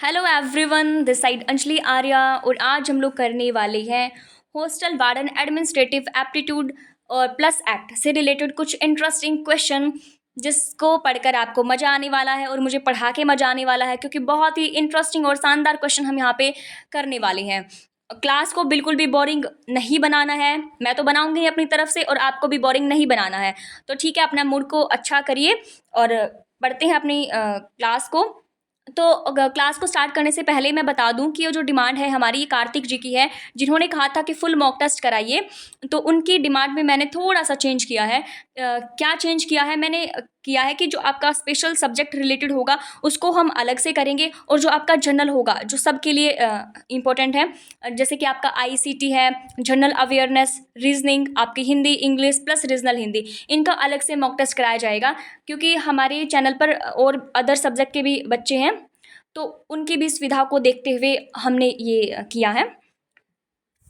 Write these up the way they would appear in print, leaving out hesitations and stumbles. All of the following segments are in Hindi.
Hello everyone, this side Anjali Arya. और आज हम लोग करने वाले हैं हॉस्टल वार्डन एडमिनिस्ट्रेटिव एप्टीट्यूड और प्लस एक्ट से रिलेटेड कुछ इंटरेस्टिंग क्वेश्चन, जिसको पढ़कर आपको मज़ा आने वाला है और मुझे पढ़ा के मज़ा आने वाला है, क्योंकि बहुत ही इंटरेस्टिंग और शानदार क्वेश्चन हम यहाँ पे करने वाले हैं। क्लास को बिल्कुल भी बोरिंग नहीं बनाना है, मैं तो बनाऊंगी ही अपनी तरफ से, और आपको भी बोरिंग नहीं बनाना है। तो ठीक है, अपना मूड को अच्छा करिए और पढ़ते हैं अपनी क्लास को। तो क्लास को स्टार्ट करने से पहले मैं बता दूं कि ये जो डिमांड है हमारी, ये कार्तिक जी की है, जिन्होंने कहा था कि फुल मॉक टेस्ट कराइए। तो उनकी डिमांड में मैंने थोड़ा सा चेंज किया है। क्या चेंज किया है मैंने? किया है कि जो आपका स्पेशल सब्जेक्ट रिलेटेड होगा उसको हम अलग से करेंगे, और जो आपका जनरल होगा जो सबके लिए इम्पोर्टेंट है, जैसे कि आपका आईसीटी है, जनरल अवेयरनेस, रीजनिंग, आपकी Hindi English plus regional Hindi, इनका अलग से मॉक टेस्ट कराया जाएगा। क्योंकि हमारे चैनल पर और अदर सब्जेक्ट के भी बच्चे हैं, तो उनकी भी सुविधा को देखते हुए हमने ये किया है।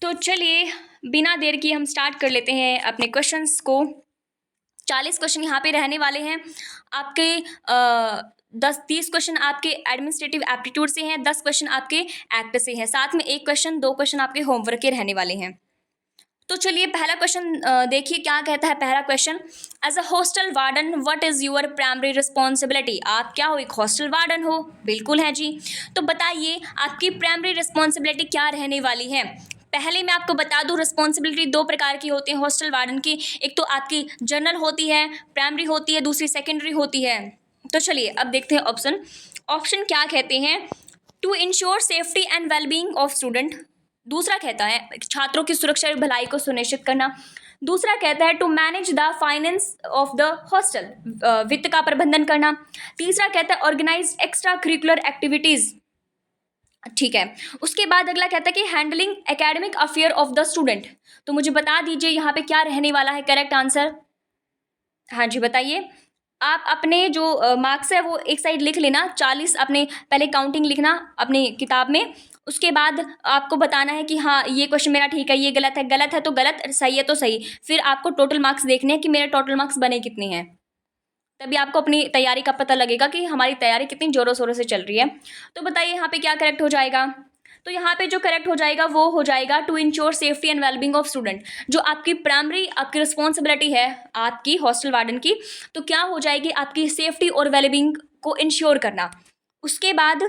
तो चलिए, बिना देर की हम स्टार्ट कर लेते हैं अपने क्वेश्चंस को। 40 क्वेश्चन यहाँ पे रहने वाले हैं आपके। 10-30 क्वेश्चन आपके एडमिनिस्ट्रेटिव एप्टीट्यूड से हैं, 10 क्वेश्चन आपके एक्ट से हैं, साथ में एक क्वेश्चन, 2 क्वेश्चन आपके होमवर्क के रहने वाले हैं। तो चलिए, पहला क्वेश्चन देखिए क्या कहता है। पहला question, as a hostel warden what is your primary responsibility? आप क्या हो? एक हॉस्टल वार्डन हो। बिल्कुल है जी। तो बताइए आपकी प्राइमरी रिस्पॉन्सिबिलिटी क्या रहने वाली है। पहले मैं आपको बता दूं, रिस्पॉन्सिबिलिटी 2 प्रकार की होती है हॉस्टल वार्डन की। एक तो आपकी जनरल होती है, प्राइमरी होती है, दूसरी सेकेंडरी होती है। तो चलिए अब देखते हैं ऑप्शन। ऑप्शन क्या कहते हैं? To ensure safety and wellbeing of student. दूसरा कहता है छात्रों की सुरक्षा और भलाई को सुनिश्चित करना। दूसरा कहता है to manage the finance of the hostel, वित्त का प्रबंधन करना। तीसरा कहता है ऑर्गेनाइज एक्स्ट्रा करिकुलर एक्टिविटीज। ठीक है, उसके बाद अगला कहता है कि handling academic affair of the student. तो मुझे बता दीजिए यहाँ पे क्या रहने वाला है करेक्ट आंसर। हाँ जी, बताइए। आप अपने जो मार्क्स है वो एक साइड लिख लेना, 40 अपने पहले काउंटिंग लिखना अपनी किताब में। उसके बाद आपको बताना है कि हाँ ये क्वेश्चन मेरा ठीक है, ये गलत है तो गलत, सही है तो सही। फिर आपको टोटल मार्क्स देखने हैं कि मेरे टोटल मार्क्स बने कितने हैं। तभी आपको अपनी तैयारी का पता लगेगा कि हमारी तैयारी कितनी जोरों शोरों से चल रही है। तो बताइए यहाँ पे क्या करेक्ट हो जाएगा। तो यहाँ पे जो करेक्ट हो जाएगा वो हो जाएगा to ensure safety and wellbeing of student. जो आपकी प्राइमरी आपकी रिस्पॉन्सिबिलिटी है आपकी हॉस्टल वार्डन की, तो क्या हो जाएगी? आपकी सेफ्टी और वेलबींग को इंश्योर करना। उसके बाद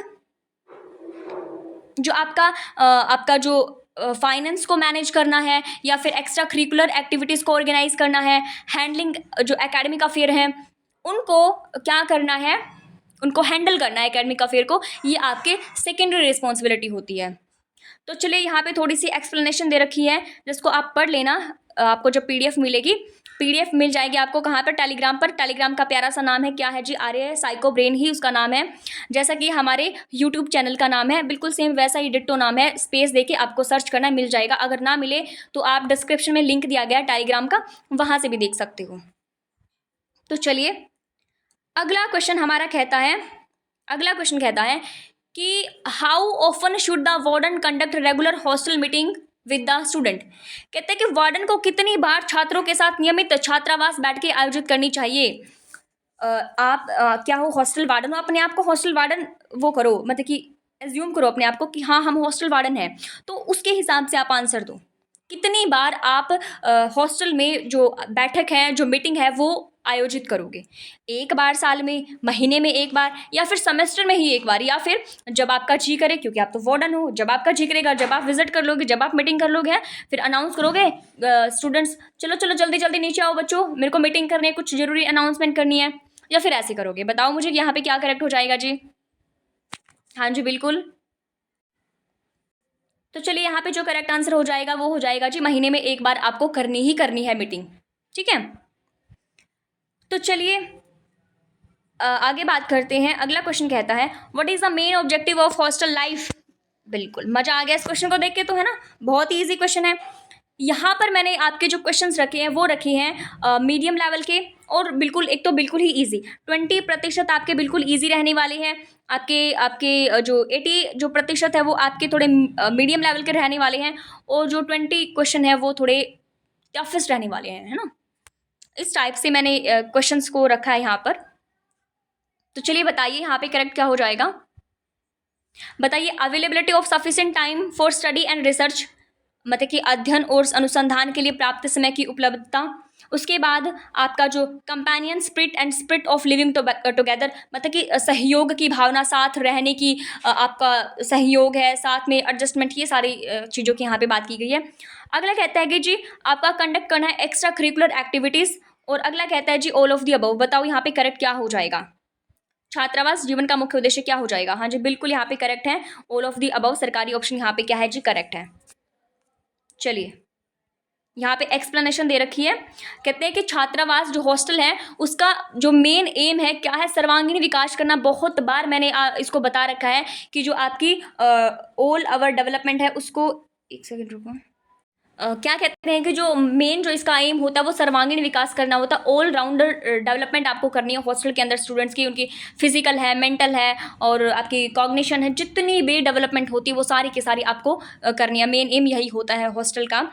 जो आपका जो फाइनेंस को मैनेज करना है, या फिर एक्स्ट्रा करिकुलर एक्टिविटीज़ को ऑर्गेनाइज करना है, हैंडलिंग जो एकेडमिक अफेयर हैं उनको क्या करना है, उनको हैंडल करना है एकेडमिक अफेयर को, ये आपके सेकेंडरी रिस्पॉन्सिबिलिटी होती है। तो चलिए, यहाँ पे थोड़ी सी एक्सप्लेनेशन दे रखी है जिसको आप पढ़ लेना। आपको जब पीडीएफ मिलेगी, पीडीएफ मिल जाएगी आपको कहाँ पर? टेलीग्राम पर। टेलीग्राम का प्यारा सा नाम है, क्या है जी? आर्य साइको ब्रेन ही उसका नाम है, जैसा कि हमारे यूट्यूब चैनल का नाम है, बिल्कुल सेम वैसा ही डिट्टो नाम है। स्पेस देके आपको सर्च करना, मिल जाएगा। अगर ना मिले तो आप डिस्क्रिप्शन में लिंक दिया गया है टेलीग्राम का, वहाँ से भी देख सकते हो। तो चलिए, अगला क्वेश्चन हमारा कहता है, अगला क्वेश्चन कहता है कि how often should the warden conduct regular hostel meeting with the student. कहते हैं कि वार्डन को कितनी बार छात्रों के साथ नियमित छात्रावास बैठ के आयोजित करनी चाहिए। आप क्या हो? हॉस्टल वार्डन हो। अपने आप को हॉस्टल वार्डन वो करो, मतलब कि एज्यूम करो अपने आप को कि हाँ हम हॉस्टल वार्डन हैं, तो उसके हिसाब से आप आंसर दो। कितनी बार आप हॉस्टल में जो बैठक है, जो मीटिंग है, वो आयोजित करोगे? एक बार साल में, महीने में एक बार, या फिर सेमेस्टर में ही एक बार, या फिर जब आपका जी करे, क्योंकि आप तो वार्डन हो, जब आपका जी करेगा, जब आप विजिट कर लोगे, जब आप मीटिंग कर लोगे, फिर अनाउंस करोगे स्टूडेंट्स चलो चलो जल्दी जल्दी नीचे आओ बच्चों, मेरे को मीटिंग करनी है, कुछ जरूरी अनाउंसमेंट करनी है, या फिर ऐसे करोगे? बताओ मुझे यहाँ पे क्या करेक्ट हो जाएगा जी। हाँ जी, बिल्कुल। तो चलिए, यहाँ पे जो करेक्ट आंसर हो जाएगा वो हो जाएगा जी, महीने में एक बार आपको करनी ही करनी है मीटिंग। ठीक है, तो चलिए आगे बात करते हैं। अगला क्वेश्चन कहता है what is the main objective of hostel life. बिल्कुल मजा आ गया इस क्वेश्चन को देख के, तो है ना, बहुत ही इजी क्वेश्चन है। यहाँ पर मैंने आपके जो क्वेश्चंस रखे हैं वो रखे हैं मीडियम लेवल के, और बिल्कुल एक तो बिल्कुल ही इजी, 20% आपके बिल्कुल इजी रहने वाले हैं। आपके आपके जो 80 जो प्रतिशत है वो आपके थोड़े मीडियम लेवल के रहने वाले हैं, और जो 20 क्वेश्चन है वो थोड़े टफेस्ट रहने वाले हैं, है ना। इस टाइप से मैंने क्वेश्चंस को रखा है यहाँ पर। तो चलिए बताइए यहाँ पे करेक्ट क्या हो जाएगा। बताइए availability of sufficient time for study and research, मतलब कि अध्ययन और अनुसंधान के लिए पर्याप्त समय की उपलब्धता। उसके बाद आपका जो companion spirit and spirit of living together, मतलब कि सहयोग की भावना, साथ रहने की आपका सहयोग है, साथ में एडजस्टमेंट, ये सारी चीज़ों की यहाँ पे बात की गई है। अगला कहता है कि जी आपका कंडक्ट करना है एक्स्ट्रा करिकुलर एक्टिविटीज़, और अगला कहता है जी ऑल ऑफ दी अबव। बताओ यहाँ पे करेक्ट क्या हो जाएगा? छात्रावास जीवन का मुख्य उद्देश्य क्या हो जाएगा? हाँ जी बिल्कुल यहाँ पे करेक्ट है, ऑल ऑफ दी अबव सरकारी ऑप्शन यहाँ पे क्या है जी? करेक्ट है। चलिए यहाँ पे एक्सप्लेनेशन दे रखी है, कहते हैं कि छात्रावास जो हॉस्टल है उसका जो मेन एम है क्या है? सर्वांगीण विकास करना। बहुत बार मैंने इसको बता रखा है कि जो आपकी ऑल अवर डेवलपमेंट है उसको, एक सेकंड रुको, क्या कहते हैं कि जो मेन जो इसका एम होता है वो सर्वांगीण विकास करना होता है। ऑल राउंडर डेवलपमेंट आपको करनी है हॉस्टल के अंदर स्टूडेंट्स की, उनकी फिजिकल है, मेंटल है और आपकी कॉग्निशन है, जितनी भी डेवलपमेंट होती है वो सारी की सारी आपको करनी है। मेन एम यही होता है हॉस्टल का।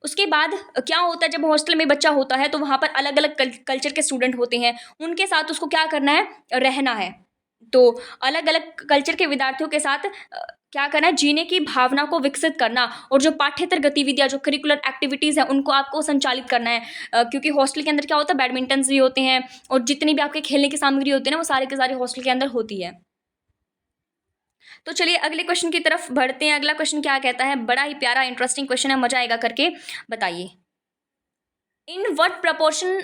उसके बाद क्या होता है, जब हॉस्टल में बच्चा होता है तो वहाँ पर अलग अलग कल्चर के स्टूडेंट होते हैं, उनके साथ उसको क्या करना है? रहना है। तो अलग अलग कल्चर के विद्यार्थियों के साथ क्या करना है? जीने की भावना को विकसित करना, और जो पाठ्येतर गतिविधियां, जो करिकुलर एक्टिविटीज़ हैं उनको आपको संचालित करना है। क्योंकि हॉस्टल के अंदर क्या होता है? बैडमिंटन भी होते हैं और जितनी भी आपके खेलने की सामग्री होती है ना वो सारे के सारे हॉस्टल के अंदर होती है। तो चलिए अगले क्वेश्चन की तरफ बढ़ते हैं। अगला क्वेश्चन क्या कहता है? बड़ा ही प्यारा इंटरेस्टिंग क्वेश्चन है, मजा आएगा करके। बताइए in what proportion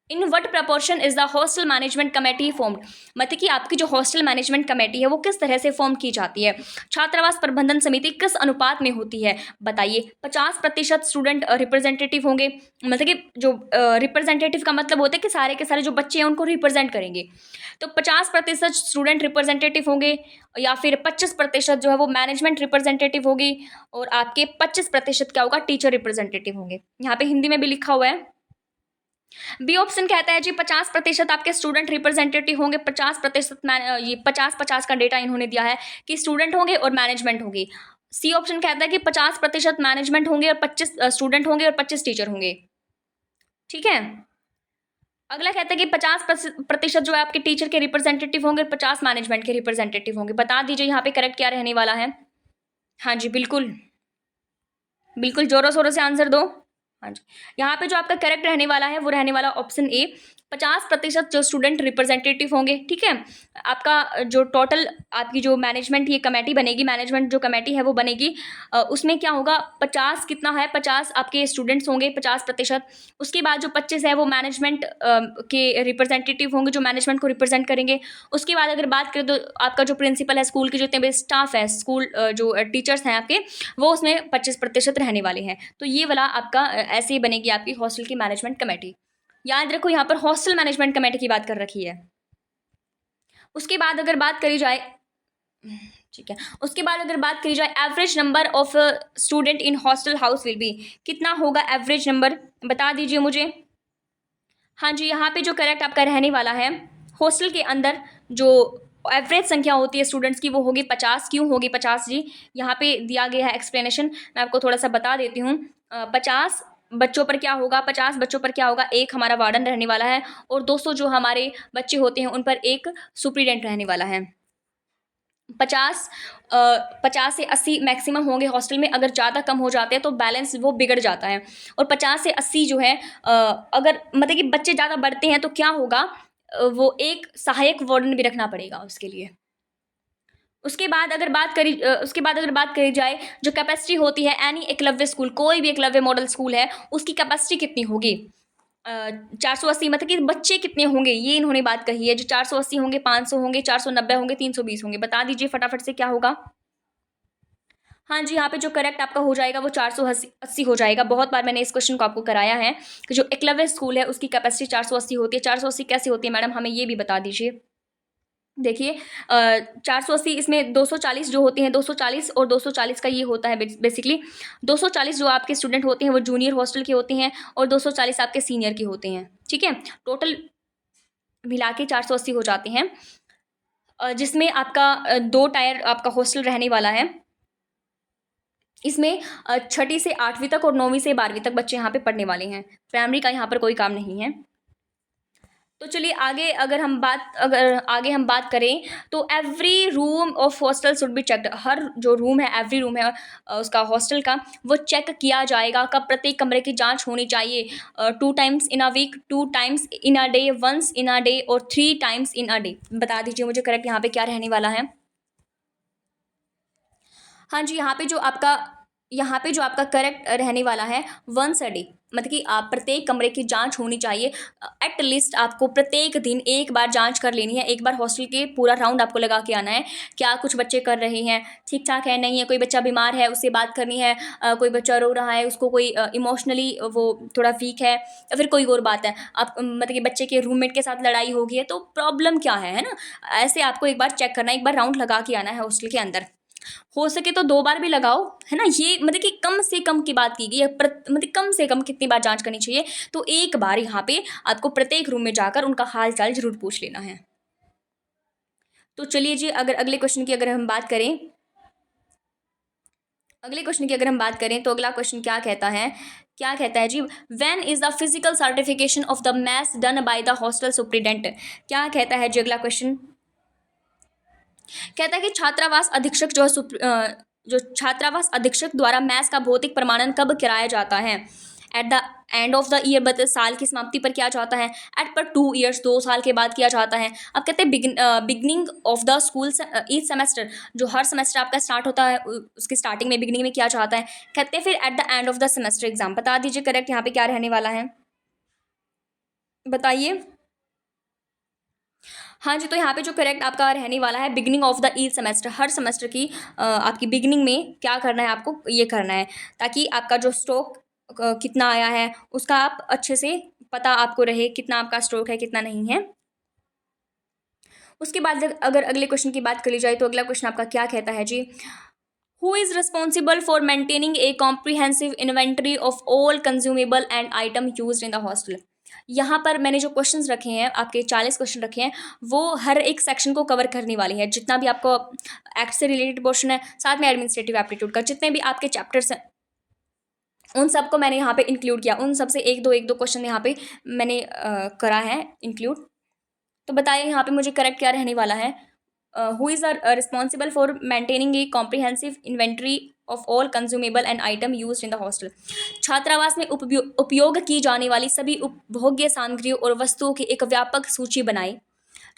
in what proportion is the hostel management committee formed, मतलब कि आपकी जो हॉस्टल मैनेजमेंट कमेटी है वो किस तरह से फॉर्म की जाती है? छात्रावास प्रबंधन समिति किस अनुपात में होती है? बताइए 50% स्टूडेंट रिप्रेजेंटेटिव होंगे, मतलब कि जो रिप्रेजेंटेटिव का मतलब होता है कि सारे के सारे जो बच्चे हैं उनको रिप्रेजेंट करेंगे, तो 50% स्टूडेंट रिप्रेजेंटेटिव होंगे, या फिर 25% जो है वो मैनेजमेंट रिप्रेजेंटेटिव होगी, और आपके 25% क्या होगा? टीचर रिप्रेजेंटेटिव होंगे। यहाँ पे हिंदी में भी लिखा हुआ है। बी ऑप्शन कहता है जी 50% आपके स्टूडेंट रिप्रेजेंटेटिव होंगे, 50%, ये 50-50 का डेटा इन्होंने दिया है कि स्टूडेंट होंगे और मैनेजमेंट होगी। सी ऑप्शन कहता है कि 50% मैनेजमेंट होंगे और 25 स्टूडेंट होंगे और 25 टीचर होंगे। ठीक है। अगला कहता है कि 50% जो है आपके टीचर के रिप्रेजेंटेटिव होंगे, 50 मैनेजमेंट के रिप्रेजेंटेटिव होंगे। बता दीजिए यहाँ पे करेक्ट क्या रहने वाला है? हाँ जी बिल्कुल, बिल्कुल जोरों शोरों से आंसर दो। हाँ जी, यहाँ पे जो आपका करेक्ट रहने वाला है वो रहने वाला ऑप्शन ए, 50% जो स्टूडेंट रिप्रेजेंटेटिव होंगे। ठीक है। आपका जो टोटल आपकी जो मैनेजमेंट ये कमेटी बनेगी, मैनेजमेंट जो कमेटी है वो बनेगी, उसमें क्या होगा? 50 कितना है? 50 आपके स्टूडेंट्स होंगे, 50%। उसके बाद जो 25 है वो मैनेजमेंट के रिप्रेजेंटेटिव होंगे जो मैनेजमेंट को रिप्रेजेंट करेंगे। उसके बाद अगर बात करें तो आपका जो प्रिंसिपल है, स्कूल के जितने भी स्टाफ है, स्कूल जो टीचर्स हैं आपके, वो उसमें 25% रहने वाले हैं। तो ये वाला आपका ऐसे ही बनेगी आपकी हॉस्टल की मैनेजमेंट कमेटी। याद रखो यहाँ पर हॉस्टल मैनेजमेंट कमेटी की बात कर रखी है। उसके बाद अगर बात करी जाए, ठीक है, उसके बाद अगर बात करी जाए average number of student in hostel house will be, कितना होगा एवरेज नंबर? बता दीजिए मुझे। हाँ जी, यहाँ पे जो करेक्ट आपका रहने वाला है, हॉस्टल के अंदर जो एवरेज संख्या होती है स्टूडेंट्स की वो होगी 50। क्यों होगी 50 जी? यहाँ पे दिया गया है एक्सप्लेनेशन, मैं आपको थोड़ा सा बता देती हूँ। 50 बच्चों पर क्या होगा? 50 बच्चों पर क्या होगा? एक हमारा वार्डन रहने वाला है, और 200 जो हमारे बच्चे होते हैं उन पर एक सुप्रीडेंट रहने वाला है। 50 से 80 मैक्सिमम होंगे हॉस्टल में। अगर ज़्यादा कम हो जाते हैं तो बैलेंस वो बिगड़ जाता है। और 50 से 80 जो है, अगर मतलब कि बच्चे ज़्यादा बढ़ते हैं तो क्या होगा? वो एक सहायक वार्डन भी रखना पड़ेगा उसके लिए। उसके बाद अगर बात करी जाए जो कैपेसिटी होती है एनी एकलव्य स्कूल, कोई भी एकलव्य मॉडल स्कूल है उसकी कैपेसिटी कितनी होगी? 480, मतलब कि बच्चे कितने होंगे ये इन्होंने बात कही है। जो 480 होंगे, 500 होंगे, 490 होंगे, 320 होंगे। बता दीजिए फटाफट से क्या होगा? हाँ जी, यहाँ पे जो करेक्ट आपका हो जाएगा वो 480 हो जाएगा। बहुत बार मैंने इस क्वेश्चन को आपको कराया है कि जो एकलव्य स्कूल है उसकी कैपेसिटी 480 होती है। 480 कैसे होती है मैडम, हमें ये भी बता दीजिए। देखिए 480, इसमें 240 जो होते हैं, 240 और 240 का ये होता है बेसिकली। 240 जो आपके स्टूडेंट होते हैं वो जूनियर हॉस्टल के होते हैं, और 240 आपके सीनियर के होते हैं। ठीक है, टोटल मिला के 480 हो जाते हैं, जिसमें आपका 2 टायर आपका हॉस्टल रहने वाला है। इसमें 6ठी से 8वीं तक और 9वीं से 12वीं तक बच्चे यहाँ पे पढ़ने वाले हैं। प्राइमरी का यहाँ पर कोई काम नहीं है। तो चलिए अगर आगे हम बात करें तो every room of hostel should be checked. हर जो रूम है, एवरी रूम है उसका हॉस्टल का, वो चेक किया जाएगा। कब? प्रत्येक कमरे की जांच होनी चाहिए 2 times in a week, 2 times in a day, once in a day और 3 टाइम्स इन अ डे। बता दीजिए मुझे करेक्ट यहाँ पे क्या रहने वाला है। हाँ जी, यहाँ पे जो आपका करेक्ट रहने वाला है वंस अ डे, मतलब कि आप प्रत्येक कमरे की जांच होनी चाहिए। एट लिस्ट आपको प्रत्येक दिन एक बार जांच कर लेनी है, एक बार हॉस्टल के पूरा राउंड आपको लगा के आना है। क्या कुछ बच्चे कर रहे हैं, ठीक ठाक है, नहीं है, कोई बच्चा बीमार है उससे बात करनी है, कोई बच्चा रो रहा है, उसको कोई इमोशनली वो थोड़ा वीक है, या फिर कोई और बात है, आप मतलब कि बच्चे के रूममेट के साथ लड़ाई हो गई है, तो प्रॉब्लम क्या है ना। ऐसे आपको एक बार चेक करना है, एक बार राउंड लगा के आना है हॉस्टल के अंदर। हो सके तो 2 बार भी लगाओ, है ना। ये मतलब कि कम से कम की बात की गई है, मतलब कम से कम कितनी बार जांच करनी चाहिए, तो एक बार यहाँ पे आपको प्रत्येक रूम में जाकर उनका हाल चाल जरूर पूछ लेना है। तो चलिए जी, अगले क्वेश्चन की अगर हम बात करें तो अगला क्वेश्चन क्या कहता है जी, when is the physical certification of the maths done by the hostel superintendent. क्या कहता है जी अगला क्वेश्चन, कहता है कि जो छात्रावास अधीक्षक द्वारा मैथ्स का भौतिक प्रमाणन कब कराया जाता है। At the end of the year, बता साल की समाप्ति पर किया जाता है। एट पर 2 ईयर्स, 2 साल के बाद किया जाता है। अब कहते हैं beginning of the school each semester, जो हर सेमेस्टर आपका स्टार्ट होता है उसके स्टार्टिंग में, बिगनिंग में किया जाता है। कहते हैं फिर at the end of the semester exam. बता दीजिए करेक्ट यहाँ पे क्या रहने वाला है, बताइए। हाँ जी, तो यहाँ पे जो करेक्ट आपका रहने वाला है, beginning of the each semester, her semester की आपकी बिगिनिंग में क्या करना है, आपको ये करना है, ताकि आपका जो स्ट्रोक कितना आया है उसका आप अच्छे से पता आपको रहे, कितना आपका स्ट्रोक है कितना नहीं है। उसके बाद अगर अगले क्वेश्चन की बात करी जाए तो अगला क्वेश्चन आपका क्या कहता है जी, who is responsible for maintaining a comprehensive inventory of all consumable and item use in the hostel. यहाँ पर मैंने जो क्वेश्चंस रखे हैं, आपके 40 क्वेश्चन रखे हैं, वो हर एक सेक्शन को कवर करने वाली है। जितना भी आपको एक्ट से रिलेटेड पोर्शन है, साथ में एडमिनिस्ट्रेटिव एप्टीट्यूड का जितने भी आपके चैप्टर्स हैं, उन सबको मैंने यहाँ पे इंक्लूड किया। उन सबसे एक दो क्वेश्चन यहाँ पे मैंने करा है इंक्लूड। तो बताइए यहाँ पे मुझे करेक्ट क्या रहने वाला है। Who is responsible for maintaining a comprehensive inventory of all consumable and item use in the hostel. छात्रावास में उपयोग की जाने वाली सभी उपभोग्य सामग्रियों और वस्तुओं की एक व्यापक सूची बनाए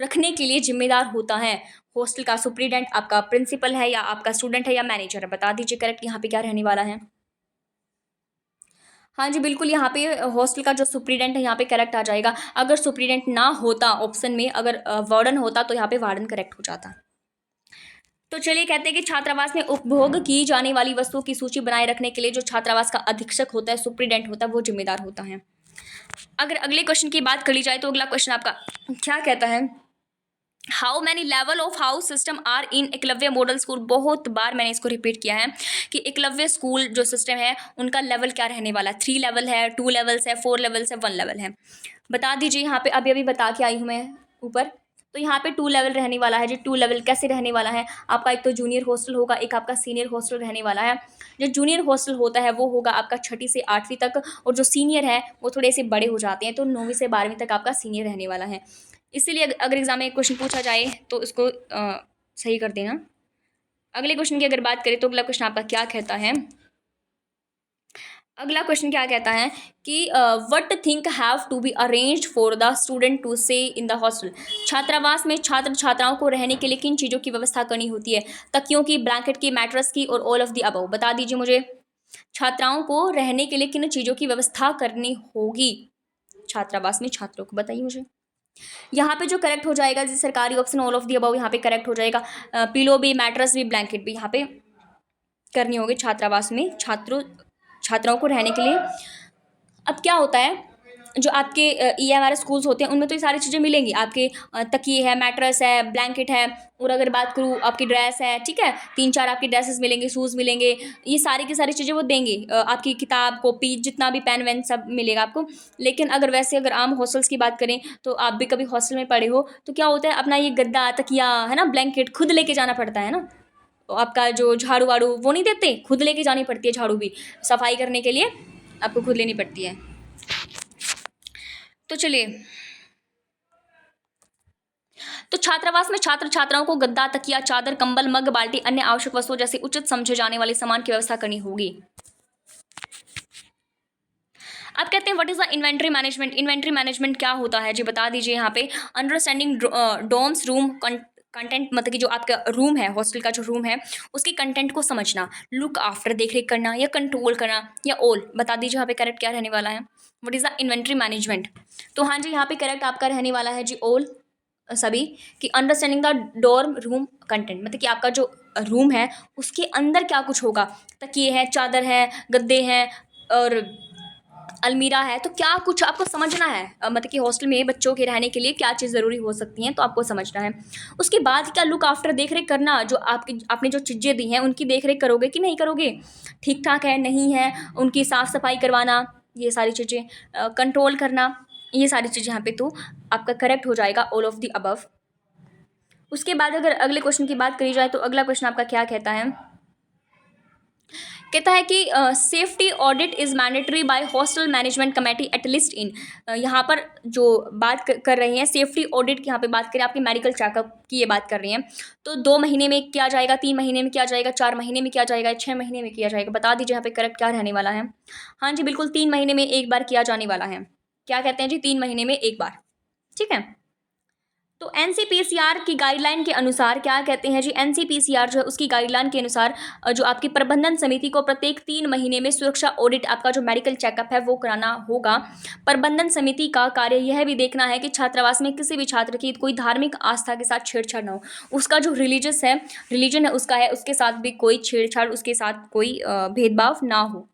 रखने के लिए जिम्मेदार होता है हॉस्टल का सुप्रीडेंट। आपका प्रिंसिपल है या आपका स्टूडेंट है या मैनेजर है, बता दीजिए करेक्ट यहाँ पे क्या रहने वाला है। हाँ जी, बिल्कुल, यहाँ पे हॉस्टल का जो सुप्रीडेंट है यहाँ पे करेक्ट आ जाएगा। अगर सुप्रीडेंट ना होता ऑप्शन में, अगर वार्डन होता तो यहाँ पे वार्डन करेक्ट हो जाता। तो चलिए, कहते हैं कि छात्रावास में उपभोग की जाने वाली वस्तुओं की सूची बनाए रखने के लिए जो छात्रावास का अधीक्षक होता है, सुप्रीडेंट होता है, वो जिम्मेदार होता है। अगर अगले क्वेश्चन की बात करी जाए तो अगला क्वेश्चन आपका क्या कहता है, how many level of house system are in Eklavya model school. बहुत बार मैंने इसको रिपीट किया है कि एकलव्य स्कूल जो सिस्टम है उनका लेवल क्या रहने वाला है। 3 लेवल है, 2 लेवल्स है, 4 लेवल्स है, 1 लेवल है। बता दीजिए यहाँ पे, अभी अभी बता के आई हूँ मैं ऊपर। तो यहाँ पे 2 लेवल रहने वाला है जी। 2 लेवल कैसे रहने वाला है आपका, एक तो जूनियर हॉस्टल होगा, एक आपका सीनियर हॉस्टल रहने वाला है। जो जूनियर हॉस्टल होता है वो होगा आपका 6ठी से 8वीं तक, और जो सीनियर है वो थोड़े से बड़े हो जाते हैं, तो 9वीं से 12वीं तक आपका सीनियर रहने वाला है। इसीलिए अगर एग्जाम में एक क्वेश्चन पूछा जाए तो इसको सही कर देना। अगले क्वेश्चन की अगर बात करें तो अगला क्वेश्चन आपका क्या कहता है, अगला क्वेश्चन क्या कहता है कि what think have to be arranged for the student to say in the hostel. छात्रावास में छात्र छात्राओं को रहने के लिए किन चीज़ों की व्यवस्था करनी होती है, तकियों की, ब्लैंकेट की, मैट्रेस की और ऑल ऑफ द अबव। बता दीजिए मुझे, छात्राओं को रहने के लिए किन चीज़ों की व्यवस्था करनी होगी छात्रावास में, छात्रों को बताइए मुझे। यहाँ पे जो करेक्ट हो जाएगा जी सरकारी option all of the above, यहाँ पे करेक्ट हो जाएगा। पिलो भी, मैट्रेस भी, ब्लैंकेट भी यहाँ पे करनी होगी छात्रावास में छात्राओं को रहने के लिए। अब क्या होता है, जो आपके EMR स्कूल्स होते हैं उनमें तो ये सारी चीज़ें मिलेंगी। आपके तकिए है, मैट्रेस है, ब्लैंकेट है, और अगर बात करूँ आपकी ड्रेस है, ठीक है, 3-4 आपकी ड्रेसेस मिलेंगे, शूज़ मिलेंगे, ये सारी की सारी चीज़ें वो देंगे। आपकी किताब, कॉपी, जितना भी पेन वेन सब मिलेगा आपको। लेकिन अगर आम हॉस्टल्स की बात करें तो आप भी कभी हॉस्टल में पढ़े हो तो क्या होता है, अपना ये गद्दा, तकिया, है ना, ब्लैंकेट खुद लेके जाना पड़ता है ना। तो आपका जो झाड़ू वाड़ू वो नहीं देते, खुद लेके जानी पड़ती है। झाड़ू भी सफाई करने के लिए आपको खुद लेनी पड़ती है। तो चलिए, तो छात्रावास में छात्र छात्राओं को गद्दा, तकिया, चादर, कंबल, मग, बाल्टी, अन्य आवश्यक वस्तुओं जैसे उचित समझे जाने वाले सामान की व्यवस्था करनी होगी। अब कहते हैं what is the inventory management. Inventory management क्या होता है जी, बता दीजिए यहाँ पे। अंडरस्टैंडिंग डोम्स रूम कंटेंट, मतलब कि जो आपका रूम है, हॉस्टल का जो रूम है, उसके कंटेंट को समझना, लुक आफ्टर, देख रेख करना, या कंट्रोल करना, या ऑल। बता दीजिए यहाँ पे करेक्ट क्या रहने वाला है, what is the inventory management. तो हाँ जी, यहाँ पे करेक्ट आपका रहने वाला है जी ऑल, सभी। कि अंडरस्टैंडिंग द डोर्म रूम कंटेंट, मतलब कि आपका जो रूम है उसके अंदर क्या कुछ होगा, तकिए हैं, चादर है, गद्दे हैं और अलमीरा है, तो क्या कुछ आपको समझना है। मतलब कि हॉस्टल में बच्चों के रहने के लिए क्या चीज़ ज़रूरी हो सकती हैं, तो आपको समझना है। उसके बाद क्या लुक आफ्टर, देख रेख करना, जो आपने जो चीज़ें दी हैं उनकी देख रेख करोगे कि नहीं करोगे, ठीक ठाक है नहीं है, उनकी साफ़ सफाई करवाना, ये सारी चीज़ें, कंट्रोल करना, ये सारी चीज़ें यहाँ पे तो आपका करेक्ट हो जाएगा ऑल ऑफ द अबव। उसके बाद अगर अगले क्वेश्चन की बात करी जाए तो अगला क्वेश्चन आपका क्या कहता है, कहता है कि safety audit is mandatory by hostel management committee at least in. यहाँ पर जो बात कर रहे हैं सेफ्टी ऑडिट की, यहाँ पे बात करें आपके मेडिकल चेकअप की, ये बात कर रहे हैं, तो 2 महीने में किया जाएगा, 3 महीने में किया जाएगा, 4 महीने में किया जाएगा, 6 महीने में किया जाएगा। बता दीजिए यहाँ पे करेक्ट क्या रहने वाला है। हाँ जी बिल्कुल, 3 महीने में एक बार किया जाने वाला है। क्या कहते हैं जी, 3 महीने में एक बार, ठीक है। तो एनसीपीसीआर की गाइडलाइन के अनुसार क्या कहते हैं जी, एनसीपीसीआर जो है उसकी गाइडलाइन के अनुसार जो आपकी प्रबंधन समिति को प्रत्येक 3 महीने में सुरक्षा ऑडिट, आपका जो मेडिकल चेकअप है वो कराना होगा। प्रबंधन समिति का कार्य यह भी देखना है कि छात्रावास में किसी भी छात्र की कोई धार्मिक आस्था के साथ छेड़छाड़ न हो, उसका जो रिलीजन है उसका है, उसके साथ भी कोई छेड़छाड़, उसके साथ कोई भेदभाव ना हो।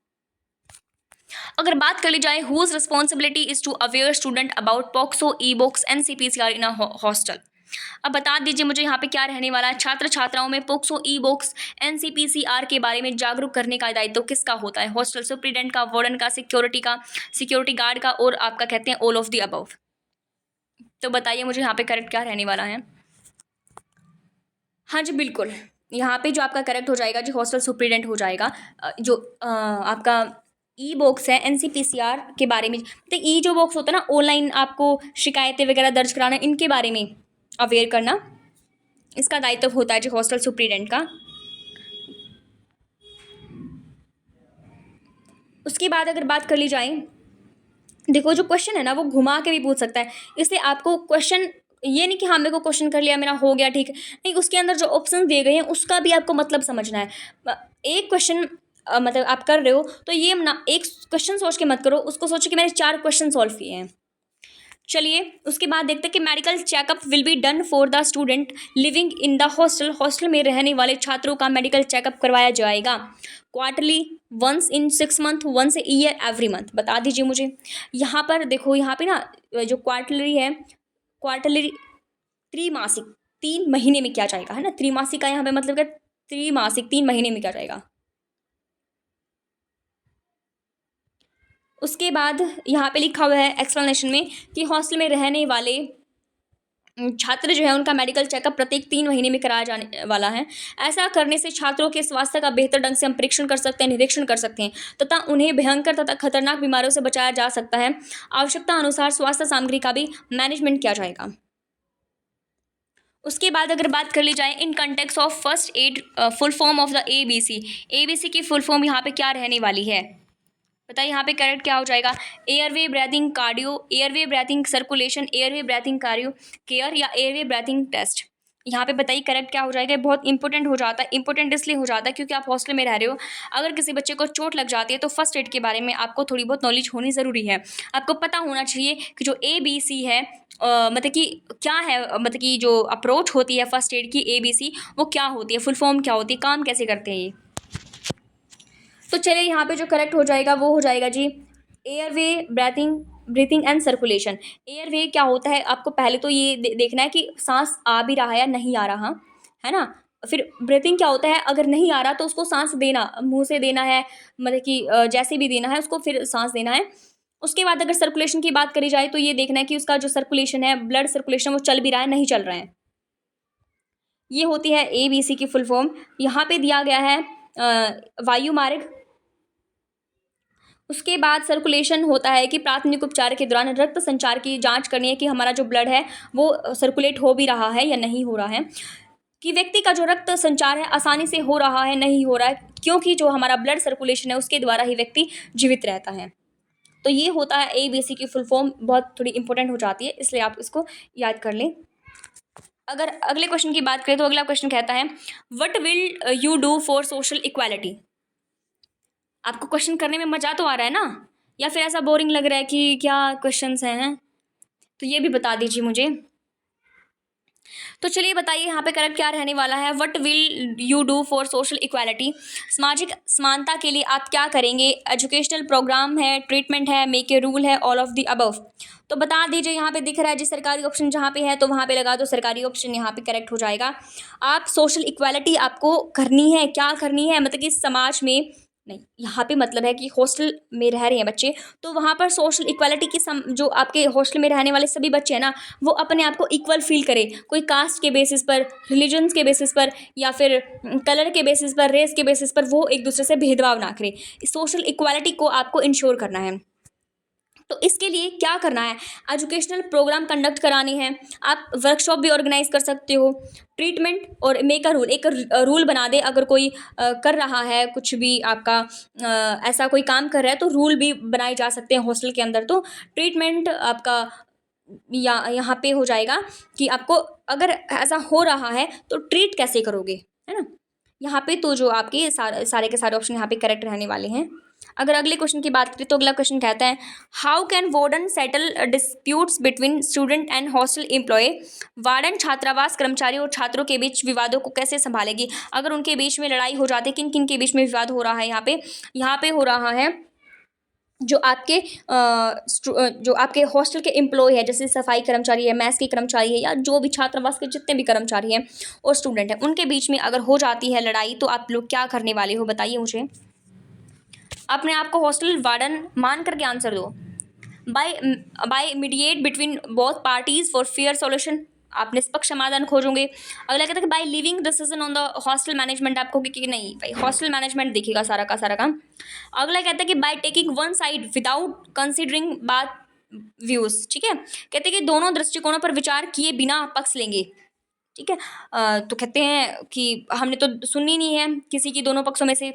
अगर बात कर ली जाए whose responsibility is to aware student about POCSO, e books, NCPCR in a hostel. अब बता दीजिए मुझे यहाँ पे क्या रहने वाला है, छात्र छात्राओं में पोक्सो, ई बुक्स, एनसीपीसीआर के बारे में जागरूक करने का दायित्व किसका होता है, हॉस्टल सुप्रीडेंट का, वार्डन का, सिक्योरिटी गार्ड का, और आपका कहते हैं ऑल ऑफ द अबव। तो बताइए मुझे यहाँ पे करेक्ट क्या रहने वाला है। हाँ जी बिल्कुल, यहाँ पे जो आपका करेक्ट हो जाएगा जी हॉस्टल सुप्रीडेंट हो जाएगा। जो आपका ई बॉक्स है एनसीपीसीआर के बारे में, तो ई जो बॉक्स होता है ना, ऑनलाइन आपको शिकायतें वगैरह दर्ज कराना, इनके बारे में अवेयर करना, इसका दायित्व होता है जी हॉस्टल सुप्रीडेंट का। उसके बाद अगर बात कर ली जाए, देखो जो क्वेश्चन है ना वो घुमा के भी पूछ सकता है, इसलिए आपको क्वेश्चन ये नहीं कि हाँ मेरे को क्वेश्चन कर लिया मेरा हो गया ठीक, नहीं, उसके अंदर जो ऑप्शन दिए गए हैं उसका भी आपको मतलब समझना है। एक क्वेश्चन मतलब आप कर रहे हो तो ये ना एक क्वेश्चन सोच के मत करो, उसको सोचो कि मैंने 4 क्वेश्चन सॉल्व किए हैं। चलिए उसके बाद देखते हैं कि medical checkup will be done for the student living in the hostel. Hostel में रहने वाले छात्रों का मेडिकल चेकअप करवाया जाएगा quarterly, once in 6 month, once year, every month. बता दीजिए मुझे यहाँ पर, देखो यहाँ पे ना जो क्वार्टरली है, क्वार्टरली त्रिमासिक 3 महीने में किया जाएगा, है ना, त्रिमासिक का यहाँ पे मतलब क्या, त्रिमासिक 3 महीने में किया जाएगा। उसके बाद यहाँ पे लिखा हुआ है एक्सप्लेनेशन में कि हॉस्टल में रहने वाले छात्र जो है उनका मेडिकल चेकअप प्रत्येक 3 महीने में कराया जाने वाला है। ऐसा करने से छात्रों के स्वास्थ्य का बेहतर ढंग से हम परीक्षण कर सकते हैं, निरीक्षण कर सकते हैं तथा उन्हें भयंकर तथा खतरनाक बीमारियों से बचाया जा सकता है। आवश्यकता अनुसार स्वास्थ्य सामग्री का भी मैनेजमेंट किया जाएगा। उसके बाद अगर बात कर ली जाए in context of first aid, full form of the ABC. ABC की फुल फॉर्म यहाँ पे क्या रहने वाली है, बताइए यहाँ पे करेक्ट क्या हो जाएगा। Airway breathing cardio, airway breathing circulation, airway breathing cardio care, या एयरवे ब्रीथिंग टेस्ट। यहाँ पे बताइए करेक्ट क्या हो जाएगा। बहुत इंपॉर्टेंट हो जाता है, इंपॉर्टेंट इसलिए हो जाता है क्योंकि आप हॉस्टल में रह रहे हो। अगर किसी बच्चे को चोट लग जाती है तो फर्स्ट एड के बारे में आपको थोड़ी बहुत नॉलेज होनी ज़रूरी है। आपको पता होना चाहिए कि जो ABC है, मतलब कि क्या है, मतलब कि जो अप्रोच होती है फर्स्ट एड की ABC, वो क्या होती है, फुल फॉर्म क्या होती है, काम कैसे करते हैं ये। तो चलिए यहाँ पे जो करेक्ट हो जाएगा वो हो जाएगा जी airway breathing and circulation. Airway क्या होता है, आपको पहले तो ये देखना है कि सांस आ भी रहा है या नहीं आ रहा, है ना। फिर ब्रीथिंग क्या होता है, अगर नहीं आ रहा तो उसको सांस देना, मुंह से देना है, मतलब कि जैसे भी देना है उसको फिर सांस देना है। उसके बाद अगर सर्कुलेशन की बात करी जाए तो ये देखना है कि उसका जो सर्कुलेशन है, ब्लड सर्कुलेशन, वो चल भी रहा है नहीं चल रहा है। ये होती है ABC की फुल फॉर्म। यहाँ पे दिया गया है वायु मार्ग, उसके बाद सर्कुलेशन होता है कि प्राथमिक उपचार के दौरान रक्त संचार की जांच करनी है कि हमारा जो ब्लड है वो सर्कुलेट हो भी रहा है या नहीं हो रहा है, कि व्यक्ति का जो रक्त संचार है आसानी से हो रहा है नहीं हो रहा है, क्योंकि जो हमारा ब्लड सर्कुलेशन है उसके द्वारा ही व्यक्ति जीवित रहता है। तो ये होता है ABC की फुल फॉर्म, बहुत थोड़ी इंपॉर्टेंट हो जाती है, इसलिए आप इसको याद कर लें। अगर अगले क्वेश्चन की बात करें तो अगला क्वेश्चन कहता है what will you do for social equality. आपको क्वेश्चन करने में मजा तो आ रहा है ना, या फिर ऐसा बोरिंग लग रहा है कि क्या क्वेश्चंस हैं? तो ये भी बता दीजिए मुझे। तो चलिए बताइए यहाँ पे करेक्ट क्या रहने वाला है। What will you do for social equality, सामाजिक समानता के लिए आप क्या करेंगे। एजुकेशनल प्रोग्राम है, ट्रीटमेंट है, मेक ए रूल है, ऑल ऑफ द अबव। तो बता दीजिए, यहाँ पे दिख रहा है जी सरकारी ऑप्शन जहाँ पे है तो वहाँ पे लगा दो सरकारी ऑप्शन, यहाँ पे करेक्ट हो जाएगा। आप सोशल इक्वालिटी आपको करनी है, क्या करनी है, मतलब कि समाज में नहीं, यहाँ पे मतलब है कि हॉस्टल में रह रहे हैं बच्चे, तो वहाँ पर सोशल इक्वालिटी की जो आपके हॉस्टल में रहने वाले सभी बच्चे हैं ना, वो अपने आप को इक्वल फील करें। कोई कास्ट के बेसिस पर, रिलीजन्स के बेसिस पर, या फिर कलर के बेसिस पर, रेस के बेसिस पर वो एक दूसरे से भेदभाव ना करें। सोशल इक्वालिटी को आपको इंश्योर करना है। तो इसके लिए क्या करना है, एजुकेशनल प्रोग्राम कंडक्ट कराने हैं, आप वर्कशॉप भी ऑर्गेनाइज कर सकते हो, ट्रीटमेंट और मेक अ रूल, एक रूल बना दे। अगर कोई कर रहा है कुछ भी आपका ऐसा कोई काम कर रहा है तो रूल भी बनाए जा सकते हैं हॉस्टल के अंदर। तो ट्रीटमेंट आपका या यहाँ पे हो जाएगा कि आपको अगर ऐसा हो रहा है तो ट्रीट कैसे करोगे, है ना। यहाँ पे तो जो आपके सारे के सारे ऑप्शन यहाँ पे करेक्ट रहने वाले हैं। अगर अगले क्वेश्चन की बात करें तो अगला क्वेश्चन कहता है how can warden settle disputes between student and hostel employ. Warden छात्रावास कर्मचारी और छात्रों के बीच विवादों को कैसे संभालेगी। अगर उनके बीच में लड़ाई हो जाती है, किन किन के बीच में विवाद हो रहा है, यहाँ पे हो रहा है जो आपके जो आपके हॉस्टल के एम्प्लॉय है, जैसे सफाई कर्मचारी है, मैस के कर्मचारी है, या जो भी छात्रावास के जितने भी कर्मचारी हैं और स्टूडेंट हैं, उनके बीच में अगर हो जाती है लड़ाई तो आप लोग क्या करने वाले हो, बताइए मुझे। अपने आप को हॉस्टल वार्डन मान करके आंसर दो। By mediate between both parties for fair solution, आप निष्पक्ष समाधान खोजोगे। अगला कहता है कि by living decision on the hostel management, आपको कि नहीं भाई हॉस्टल मैनेजमेंट देखेगा सारा का सारा काम। अगला कहता है कि by taking one side without considering बात व्यूज, ठीक है। कहते हैं कि दोनों दृष्टिकोणों पर विचार किए बिना पक्ष लेंगे, ठीक है। तो कहते हैं कि हमने तो सुननी नहीं है किसी की दोनों पक्षों में से।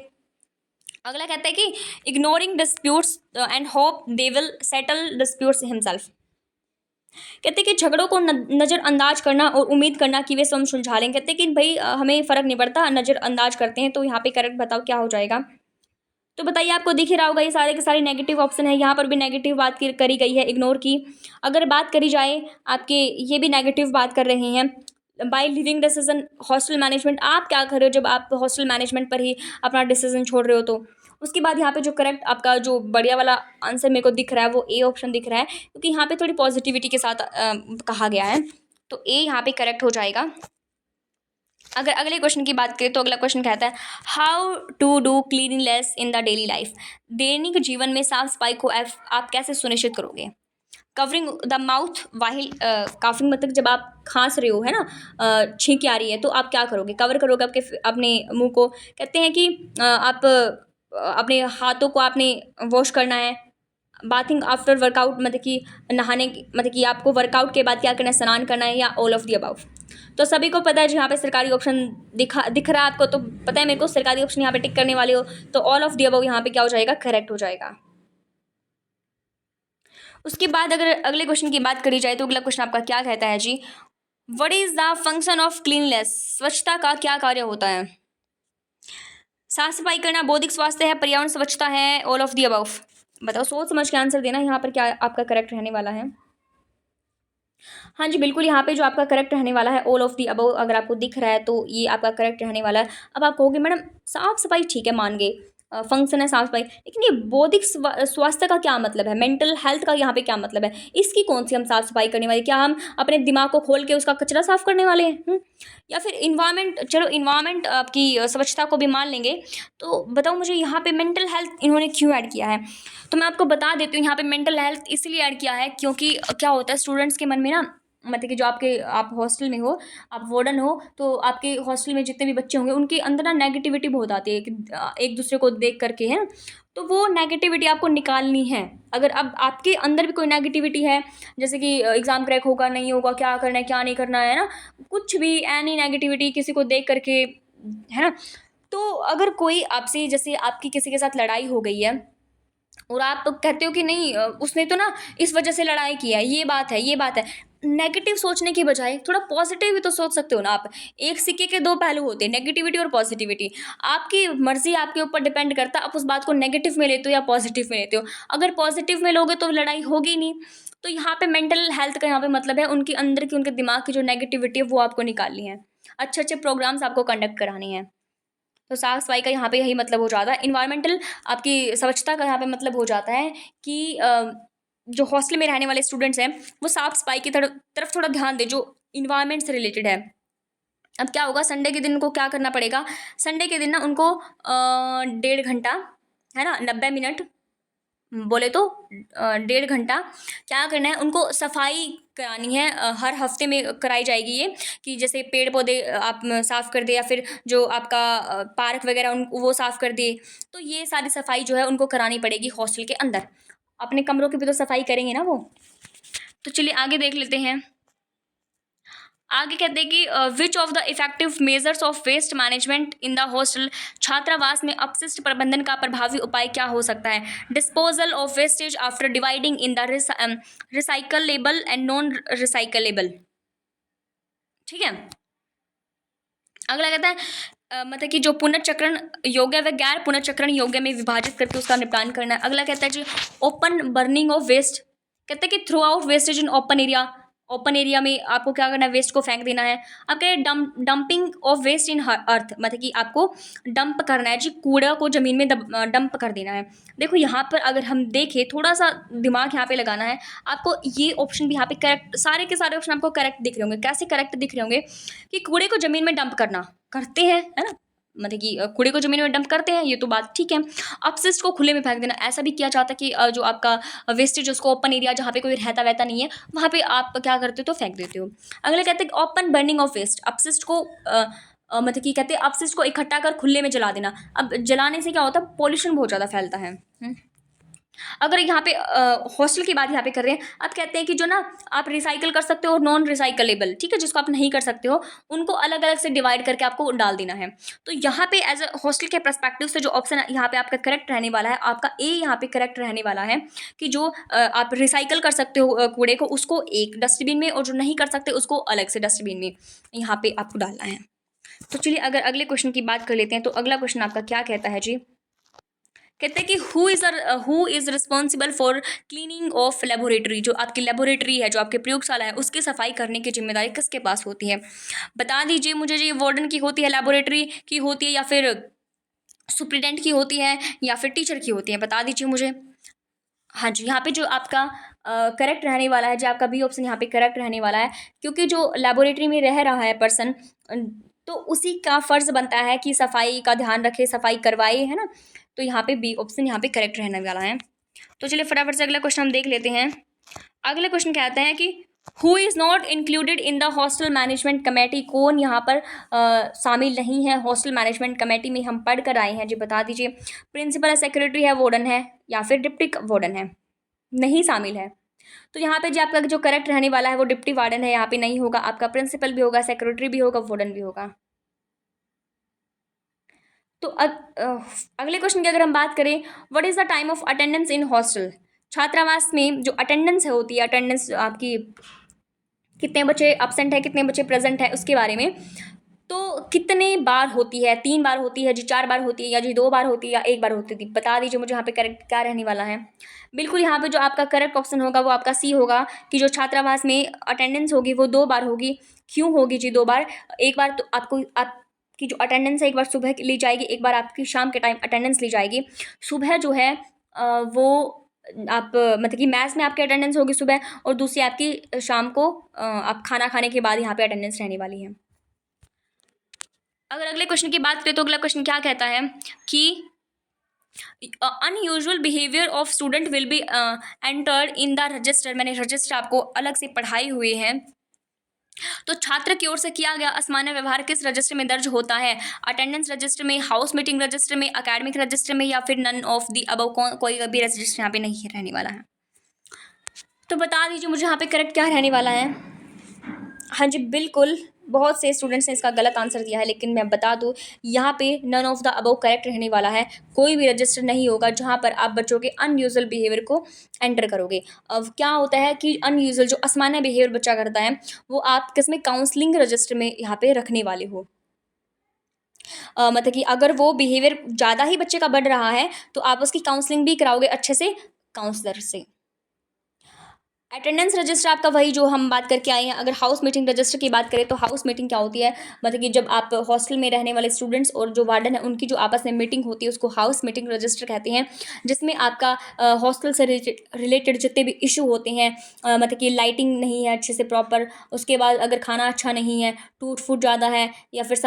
अगला कहता है कि ignoring disputes and hope they will settle disputes himself. कहते हैं कि झगड़ों को नज़रअंदाज करना और उम्मीद करना कि वे स्वयं सुलझा लेंगे। कहते हैं कि भाई हमें फ़र्क नहीं पड़ता, नज़रअंदाज करते हैं। तो यहाँ पे करेक्ट बताओ क्या हो जाएगा। तो बताइए, आपको दिख ही रहा होगा ये सारे के सारे नेगेटिव ऑप्शन है। यहाँ पर भी नेगेटिव बात करी गई है, इग्नोर की। अगर बात करी जाए आपके, ये भी नेगेटिव बात कर रहे हैं। Bye living decision hostel management, आप क्या कर रहे हो जब आप हॉस्टल मैनेजमेंट पर ही अपना डिसीजन छोड़ रहे हो। तो उसके बाद यहाँ पे जो करेक्ट आपका जो बढ़िया वाला आंसर मेरे को दिख रहा है वो ए ऑप्शन दिख रहा है, क्योंकि यहाँ पे थोड़ी पॉजिटिविटी के साथ कहा गया है। तो ए यहाँ पे करेक्ट हो जाएगा। अगर अगले क्वेश्चन की बात करें तो अगला क्वेश्चन कहता है how to do cleanliness in the daily life. दैनिक जीवन में साफ सफाई को आप कैसे सुनिश्चित करोगे। कवरिंग द माउथ वाहिल काफिंग, मतलब जब आप खांस रहे हो, है ना, छींक आ रही है, तो आप क्या करोगे, कवर करोगे अपने मुंह को। कहते हैं कि आप अपने हाथों को आपने वॉश करना है। बाथिंग आफ्टर वर्कआउट, मतलब कि मतलब कि आपको वर्कआउट के बाद क्या करना है, स्नान करना है, या ऑल ऑफ द अबव। तो सभी को पता है जो यहाँ पे सरकारी ऑप्शन दिख रहा है आपको, तो पता है मेरे को सरकारी ऑप्शन यहाँ पे टिक करने वाले हो। तो ऑल ऑफ द अबव यहाँ पे क्या हो जाएगा, करेक्ट हो जाएगा। उसके बाद अगर अगले क्वेश्चन की बात करी जाए तो अगला क्वेश्चन आपका क्या कहता है जी, what is the function of cleanness. स्वच्छता का क्या कार्य होता है। साफ सफाई करना बौद्धिक स्वास्थ्य है, पर्यावरण स्वच्छता है, ऑल ऑफ द अबव। बताओ, सोच समझ के आंसर देना यहाँ पर क्या आपका करेक्ट रहने वाला है। हाँ जी बिल्कुल, यहाँ पे जो आपका करेक्ट रहने वाला है ऑल ऑफ दी अबव, अगर आपको दिख रहा है तो ये आपका करेक्ट रहने वाला है। अब आप कहोगे मैडम साफ सफाई ठीक है, मान गए फंक्शन है साफ सफाई, लेकिन ये बौद्धिक स्वास्थ्य का क्या मतलब है, मेंटल हेल्थ का यहाँ पे क्या मतलब है, इसकी कौन सी हम साफ सफाई करने वाले, क्या हम अपने दिमाग को खोल के उसका कचरा साफ करने वाले हैं। या फिर इन्वायरमेंट, चलो इन्वायरमेंट आपकी स्वच्छता को भी मान लेंगे। तो बताओ मुझे यहाँ पे मेंटल हेल्थ इन्होंने क्यों ऐड किया है। तो मैं आपको बता देती हूँ, यहाँ पे मेंटल हेल्थ इसलिए ऐड किया है क्योंकि क्या होता है स्टूडेंट्स के मन में ना मतलब कि जो आप हॉस्टल में हो, आप वार्डन हो, तो आपके हॉस्टल में जितने भी बच्चे होंगे उनके अंदर ना नेगेटिविटी बहुत आती है कि एक दूसरे को देख करके, है ना। तो वो नेगेटिविटी आपको निकालनी है। अगर अब आपके अंदर भी कोई नेगेटिविटी है, जैसे कि एग्ज़ाम क्रैक होगा नहीं होगा, क्या करना है क्या नहीं करना है ना, कुछ भी एनी नेगेटिविटी किसी को देख करके, है ना। तो अगर कोई आपसे, जैसे आपकी किसी के साथ लड़ाई हो गई है और आप कहते हो कि नहीं उसने तो ना इस वजह से लड़ाई की है, ये बात है, ये बात है। नेगेटिव सोचने की बजाय थोड़ा पॉजिटिव भी तो सोच सकते हो ना आप। एक सिक्के के दो पहलू होते हैं, नेगेटिविटी और पॉजिटिविटी। आपकी मर्जी, आपके ऊपर डिपेंड करता है आप उस बात को नेगेटिव में लेते हो या पॉजिटिव में लेते हो। अगर पॉजिटिव में लोगे तो लड़ाई होगी नहीं। तो यहाँ पे मेंटल हेल्थ का यहाँ पे मतलब है उनके अंदर की, उनके दिमाग की जो नेगेटिविटी है वो आपको निकालनी है। अच्छे अच्छे प्रोग्राम्स आपको कंडक्ट कराने हैं। तो साफ-सफाई का यहाँ पे यही मतलब हो जाता है। एनवायरमेंटल, आपकी स्वच्छता का यहाँ पे मतलब हो जाता है कि जो हॉस्टल में रहने वाले स्टूडेंट्स हैं, वो साफ-सफाई की तरफ थोड़ा ध्यान दें, जो एनवायरनमेंट से रिलेटेड है। अब क्या होगा, संडे के दिन उनको क्या करना पड़ेगा, संडे के दिन ना उनको 1.5 घंटा, है ना, 90 मिनट बोले तो 1.5 घंटा क्या करना है, उनको सफाई करानी है। हर हफ्ते में कराई जाएगी ये, कि जैसे पेड़ पौधे आप साफ कर दे, या फिर जो आपका पार्क वगैरह उन वो साफ कर दे। तो ये सारी सफाई जो है उनको करानी पड़ेगी हॉस्टल के अंदर। अपने कमरों की भी तो सफाई करेंगे ना वो। तो चलिए आगे देख लेते हैं। आगे कहते हैं कि which of the effective measures of waste management in the hostel, छात्रावास में अपशिष्ट प्रबंधन का प्रभावी उपाय क्या हो सकता है। Disposal of wastage after dividing in the recyclable and non recyclable. ठीक है। अगला कहता है मतलब कि जो पुनर्चक्रण योग्य व गैर पुनर्चक्रण योग्य में विभाजित करके उसका निपटान करना है। अगला कहता है जी ओपन बर्निंग ऑफ वेस्ट। कहते हैं कि through out wastage in open area, open area में आपको क्या करना है, वेस्ट को फेंक देना है। अब कह डंपिंग ऑफ वेस्ट इन अर्थ, मतलब कि आपको डंप करना है जी, कूड़ा को जमीन में डंप कर देना है। देखो यहाँ पर अगर हम देखें, थोड़ा सा दिमाग यहाँ पे लगाना है आपको। ये ऑप्शन भी यहाँ पे करेक्ट, सारे के सारे ऑप्शन आपको करेक्ट दिख रहे होंगे। कैसे करेक्ट दिख रहे होंगे, कि कूड़े को जमीन में डंप करना करते हैं, है ना, मतलब कि कूड़े को जमीन में डंप करते हैं, ये तो बात ठीक है। अपशिष्ट को खुले में फेंक देना, ऐसा भी किया जाता है कि जो आपका वेस्टेज उसको ओपन एरिया जहाँ पे कोई रहता वहता नहीं है वहाँ पे आप क्या करते हो, तो फेंक देते हो। अगले कहते हैं ओपन बर्निंग ऑफ वेस्ट, अपशिष्ट को मतलब कि कहते हैं अपशिष्ट को इकट्ठा कर खुले में जला देना। अब जलाने से क्या होता है, पॉल्यूशन बहुत ज़्यादा फैलता है। अगर यहाँ पे हॉस्टल की बात यहाँ पे कर रहे हैं, आप कहते हैं कि जो ना आप रिसाइकल कर सकते हो और नॉन रिसाइकलेबल, ठीक है, जिसको आप नहीं कर सकते हो उनको अलग अलग से डिवाइड करके आपको डाल देना है। तो यहाँ पे एज अ हॉस्टल के परस्पेक्टिव से जो ऑप्शन यहाँ पे आपका करेक्ट रहने वाला है, आपका ए यहाँ पे करेक्ट रहने वाला है, कि जो आप रिसाइकल कर सकते हो कूड़े को, उसको एक डस्टबिन में, और जो नहीं कर सकते उसको अलग से डस्टबिन में यहाँ पे आपको डालना है। तो चलिए अगर अगले क्वेश्चन की बात कर लेते हैं, तो अगला क्वेश्चन आपका क्या कहता है जी। कहते हैं कि who is responsible for cleaning of laboratory, जो आपकी लेबोरेटरी है, जो आपके प्रयोगशाला है, उसकी सफाई करने की जिम्मेदारी किसके पास होती है। बता दीजिए मुझे जी, वार्डन की होती है, लेबोरेटरी की होती है, या फिर सुप्रिटेंडेंट की होती है, या फिर टीचर की होती है, बता दीजिए मुझे। हाँ जी, यहाँ पे जो आपका करेक्ट रहने वाला है, जो आपका बी ऑप्शन यहाँ पे करेक्ट रहने वाला है, क्योंकि जो लेबोरेटरी में रह रहा है पर्सन, तो उसी का फ़र्ज़ बनता है कि सफाई का ध्यान रखे, सफाई करवाए, है ना। तो यहाँ पे बी ऑप्शन यहाँ पे करेक्ट रहने वाला है। तो चलिए फटाफट से अगला क्वेश्चन हम देख लेते हैं। अगले क्वेश्चन कहते हैं कि who is not included in the hostel management committee, कौन यहाँ पर शामिल नहीं है हॉस्टल मैनेजमेंट कमेटी में, हम पढ़ कर आए हैं जी, बता दीजिए। प्रिंसिपल है, सेक्रेटरी है, वार्डन है, या फिर डिप्टी वार्डन है, नहीं शामिल है। तो यहाँ पे जो आपका जो करेक्ट रहने वाला है वो डिप्टी वार्डन है, यहाँ पे नहीं होगा। आपका प्रिंसिपल भी होगा, सेक्रेटरी भी होगा, वार्डन भी होगा। तो अगले क्वेश्चन की अगर हम बात करें, what is the time of attendance in hostel, छात्रावास में जो अटेंडेंस है होती है, अटेंडेंस आपकी कितने बच्चे अब्सेंट है, कितने बच्चे प्रेजेंट है, उसके बारे में। तो कितने बार होती है, 3 बार होती है जी, 4 बार होती है, या जी 2 बार होती है, या 1 बार होती थी, बता दीजिए मुझे यहाँ पे करेक्ट क्या रहने वाला है। बिल्कुल यहाँ पे जो आपका करेक्ट ऑप्शन होगा वो आपका सी होगा, कि जो छात्रावास में अटेंडेंस होगी वो 2 बार होगी। क्यों होगी जी 2 बार, एक बार तो आपको आपकी जो अटेंडेंस है एक बार सुबह ली जाएगी, एक बार आपकी शाम के टाइम अटेंडेंस ली जाएगी। सुबह जो है वो आप मतलब कि मैथ्स में आपकी अटेंडेंस होगी सुबह, और दूसरी आपकी शाम को आप खाना खाने के बाद यहाँ पे अटेंडेंस रहने वाली है। अगर अगले क्वेश्चन की बात करें, तो अगला क्वेश्चन क्या कहता है कि unusual behaviour of student will be entered in the register. मैंने रजिस्टर आपको अलग से पढ़ाई हुई है, तो छात्र की ओर से किया गया असामान्य व्यवहार किस रजिस्टर में दर्ज होता है? अटेंडेंस रजिस्टर में, हाउस मीटिंग रजिस्टर में, एकेडमिक रजिस्टर में, या फिर नन ऑफ द अबव? कोई भी रजिस्टर यहाँ पे नहीं रहने वाला है। तो बता दीजिए मुझे यहाँ पे करेक्ट क्या रहने वाला है। हाँ जी बिल्कुल, बहुत से स्टूडेंट्स ने इसका गलत आंसर दिया है, लेकिन मैं बता दूँ यहाँ पे none of the above correct रहने वाला है। कोई भी रजिस्टर नहीं होगा जहाँ पर आप बच्चों के अनयूजुअल बिहेवियर को एंटर करोगे। अब क्या होता है कि अनयूजुअल जो असामान्य बिहेवियर बच्चा करता है वो आप किसमें, काउंसलिंग रजिस्टर में यहाँ पे रखने वाले हो। मतलब कि अगर वो बिहेवियर ज़्यादा ही बच्चे का बढ़ रहा है तो आप उसकी काउंसलिंग भी कराओगे अच्छे से काउंसलर से। अटेंडेंस रजिस्टर आपका वही जो हम बात करके आए हैं। अगर हाउस मीटिंग रजिस्टर की बात करें तो हाउस मीटिंग क्या होती है, मतलब कि जब आप हॉस्टल में रहने वाले स्टूडेंट्स और जो वार्डन है उनकी जो आपस में मीटिंग होती है उसको हाउस मीटिंग रजिस्टर कहते हैं, जिसमें आपका हॉस्टल से रिलेटेड जितने भी इशू होते हैं, मतलब कि लाइटिंग नहीं है अच्छे से प्रॉपर, उसके बाद अगर खाना अच्छा नहीं है, टूट फूट ज़्यादा है, या फिर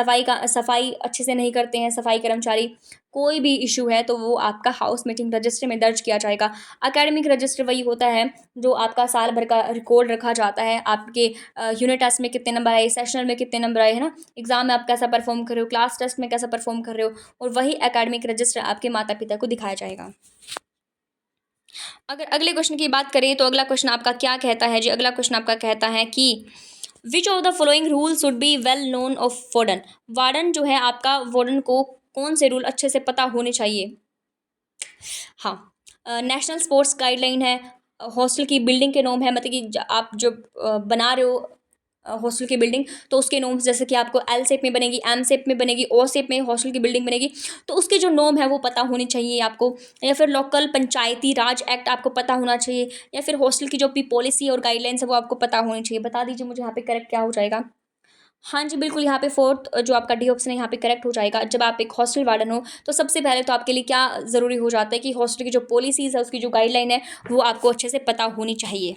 सफाई अच्छे से नहीं करते हैं सफाई कर्मचारी, कोई भी इशू है तो वो आपका हाउस मीटिंग रजिस्टर में दर्ज किया जाएगा। एकेडमिक रजिस्टर वही होता है जो आपका साल भर का रिकॉर्ड रखा जाता है, आपके यूनिट टेस्ट में कितने नंबर आए, सेशनल में कितने नंबर आए, है ना, एग्जाम में आप कैसा परफॉर्म कर रहे हो, क्लास टेस्ट में कैसा परफॉर्म कर रहे हो, और वही एकेडमिक रजिस्टर आपके माता पिता को दिखाया जाएगा। अगर अगले क्वेश्चन की बात करें तो अगला क्वेश्चन आपका क्या कहता है जी, अगला क्वेश्चन आपका कहता है कि which of the following rule should be well known of warden? Warden जो है आपका, वार्डन को कौन से रूल अच्छे से पता होने चाहिए? हाँ, नेशनल स्पोर्ट्स गाइडलाइन है, हॉस्टल की बिल्डिंग के नॉर्म है, मतलब कि आप जब बना रहे हो हॉस्टल की बिल्डिंग तो उसके नॉर्म्स, जैसे कि आपको एल शेप में बनेगी, एम शेप में बनेगी, ओ शेप में हॉस्टल की बिल्डिंग बनेगी, तो उसके जो नॉर्म है वो पता होनी चाहिए आपको। या फिर लोकल पंचायती राज एक्ट आपको पता होना चाहिए, या फिर हॉस्टल की जो भी पॉलिसी और गाइडलाइंस है वो आपको पता होनी चाहिए। बता दीजिए मुझे यहाँ पे करेक्ट क्या हो जाएगा। हाँ जी बिल्कुल, यहाँ पे फोर्थ जो आपका डी ऑप्शन है यहाँ पे करेक्ट हो जाएगा। जब आप एक हॉस्टल वार्डन हो तो सबसे पहले तो आपके लिए क्या ज़रूरी हो जाता है कि हॉस्टल की जो पॉलिसीज़ है उसकी जो गाइडलाइन है वो आपको अच्छे से पता होनी चाहिए।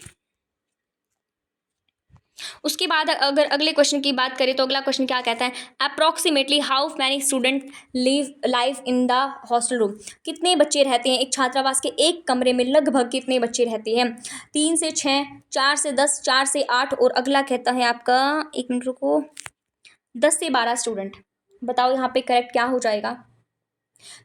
उसके बाद अगर अगले क्वेश्चन की बात करें तो अगला क्वेश्चन क्या कहता है, approximately how many student live live in the hostel room? कितने बच्चे रहते हैं एक छात्रावास के एक कमरे में, लगभग कितने बच्चे रहते हैं? 3 से 6, 4 से 10, 4 से 8, और अगला कहता है आपका, एक मिनट रुको, 10 से 12 स्टूडेंट। बताओ यहाँ पे करेक्ट क्या हो जाएगा।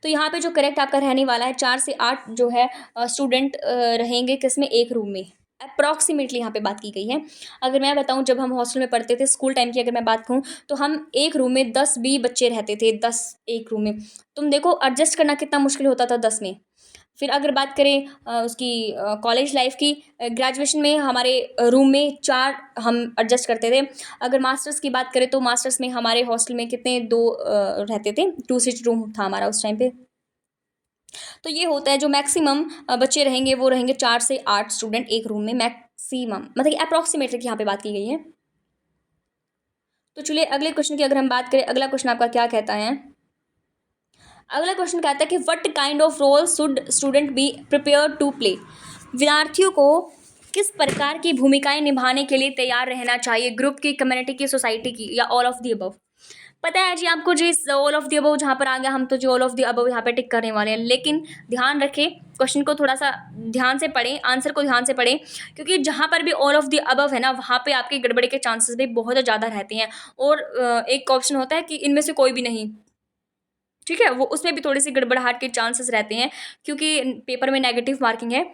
तो यहाँ पे जो करेक्ट आपका रहने वाला है, 4 से 8 जो है स्टूडेंट रहेंगे किसमें, एक रूम में। अप्रॉक्सीमेटली यहाँ पे बात की गई है। अगर मैं बताऊँ जब हम हॉस्टल में पढ़ते थे, स्कूल टाइम की अगर मैं बात कहूँ, तो हम एक रूम में 10 भी बच्चे रहते थे, 10 एक रूम में। तुम देखो एडजस्ट करना कितना मुश्किल होता था 10 में। फिर अगर बात करें उसकी कॉलेज लाइफ की, ग्रेजुएशन में हमारे रूम में 4 हम एडजस्ट करते थे। अगर मास्टर्स की बात करें तो मास्टर्स में हमारे हॉस्टल में कितने, 2 रहते थे, 2 सीट रूम था हमारा उस टाइम पे। तो ये होता है जो मैक्सिमम बच्चे रहेंगे वो रहेंगे 4 से 8 स्टूडेंट एक रूम में मैक्सिमम, मतलब कि अप्रॉक्सीमेटली यहाँ पे बात की गई है। तो चलिए अगले क्वेश्चन की अगर हम बात करें, अगला क्वेश्चन आपका क्या कहता है। अगला क्वेश्चन कहता है कि what kind of role should student be prepare to play? विद्यार्थियों को किस प्रकार की भूमिकाएं निभाने के लिए तैयार रहना चाहिए, ग्रुप की, कम्युनिटी की, सोसाइटी की, या ऑल ऑफ द अबव? पता है जी आपको जी, ऑल ऑफ द अबव जहाँ पर आ गया, हम तो जी ऑल ऑफ द अबव यहाँ पे टिक करने वाले हैं, लेकिन ध्यान रखें क्वेश्चन को थोड़ा सा ध्यान से पढ़ें, आंसर को ध्यान से पढ़ें, क्योंकि जहाँ पर भी ऑल ऑफ द अबव है ना वहाँ पे आपके गड़बड़े के चांसेस भी बहुत ज़्यादा रहते हैं। और एक ऑप्शन होता है कि इनमें से कोई भी नहीं, ठीक है, वो उसमें भी थोड़ी सी गड़बड़ाहट के चांसेस रहते हैं, क्योंकि पेपर में नेगेटिव मार्किंग है,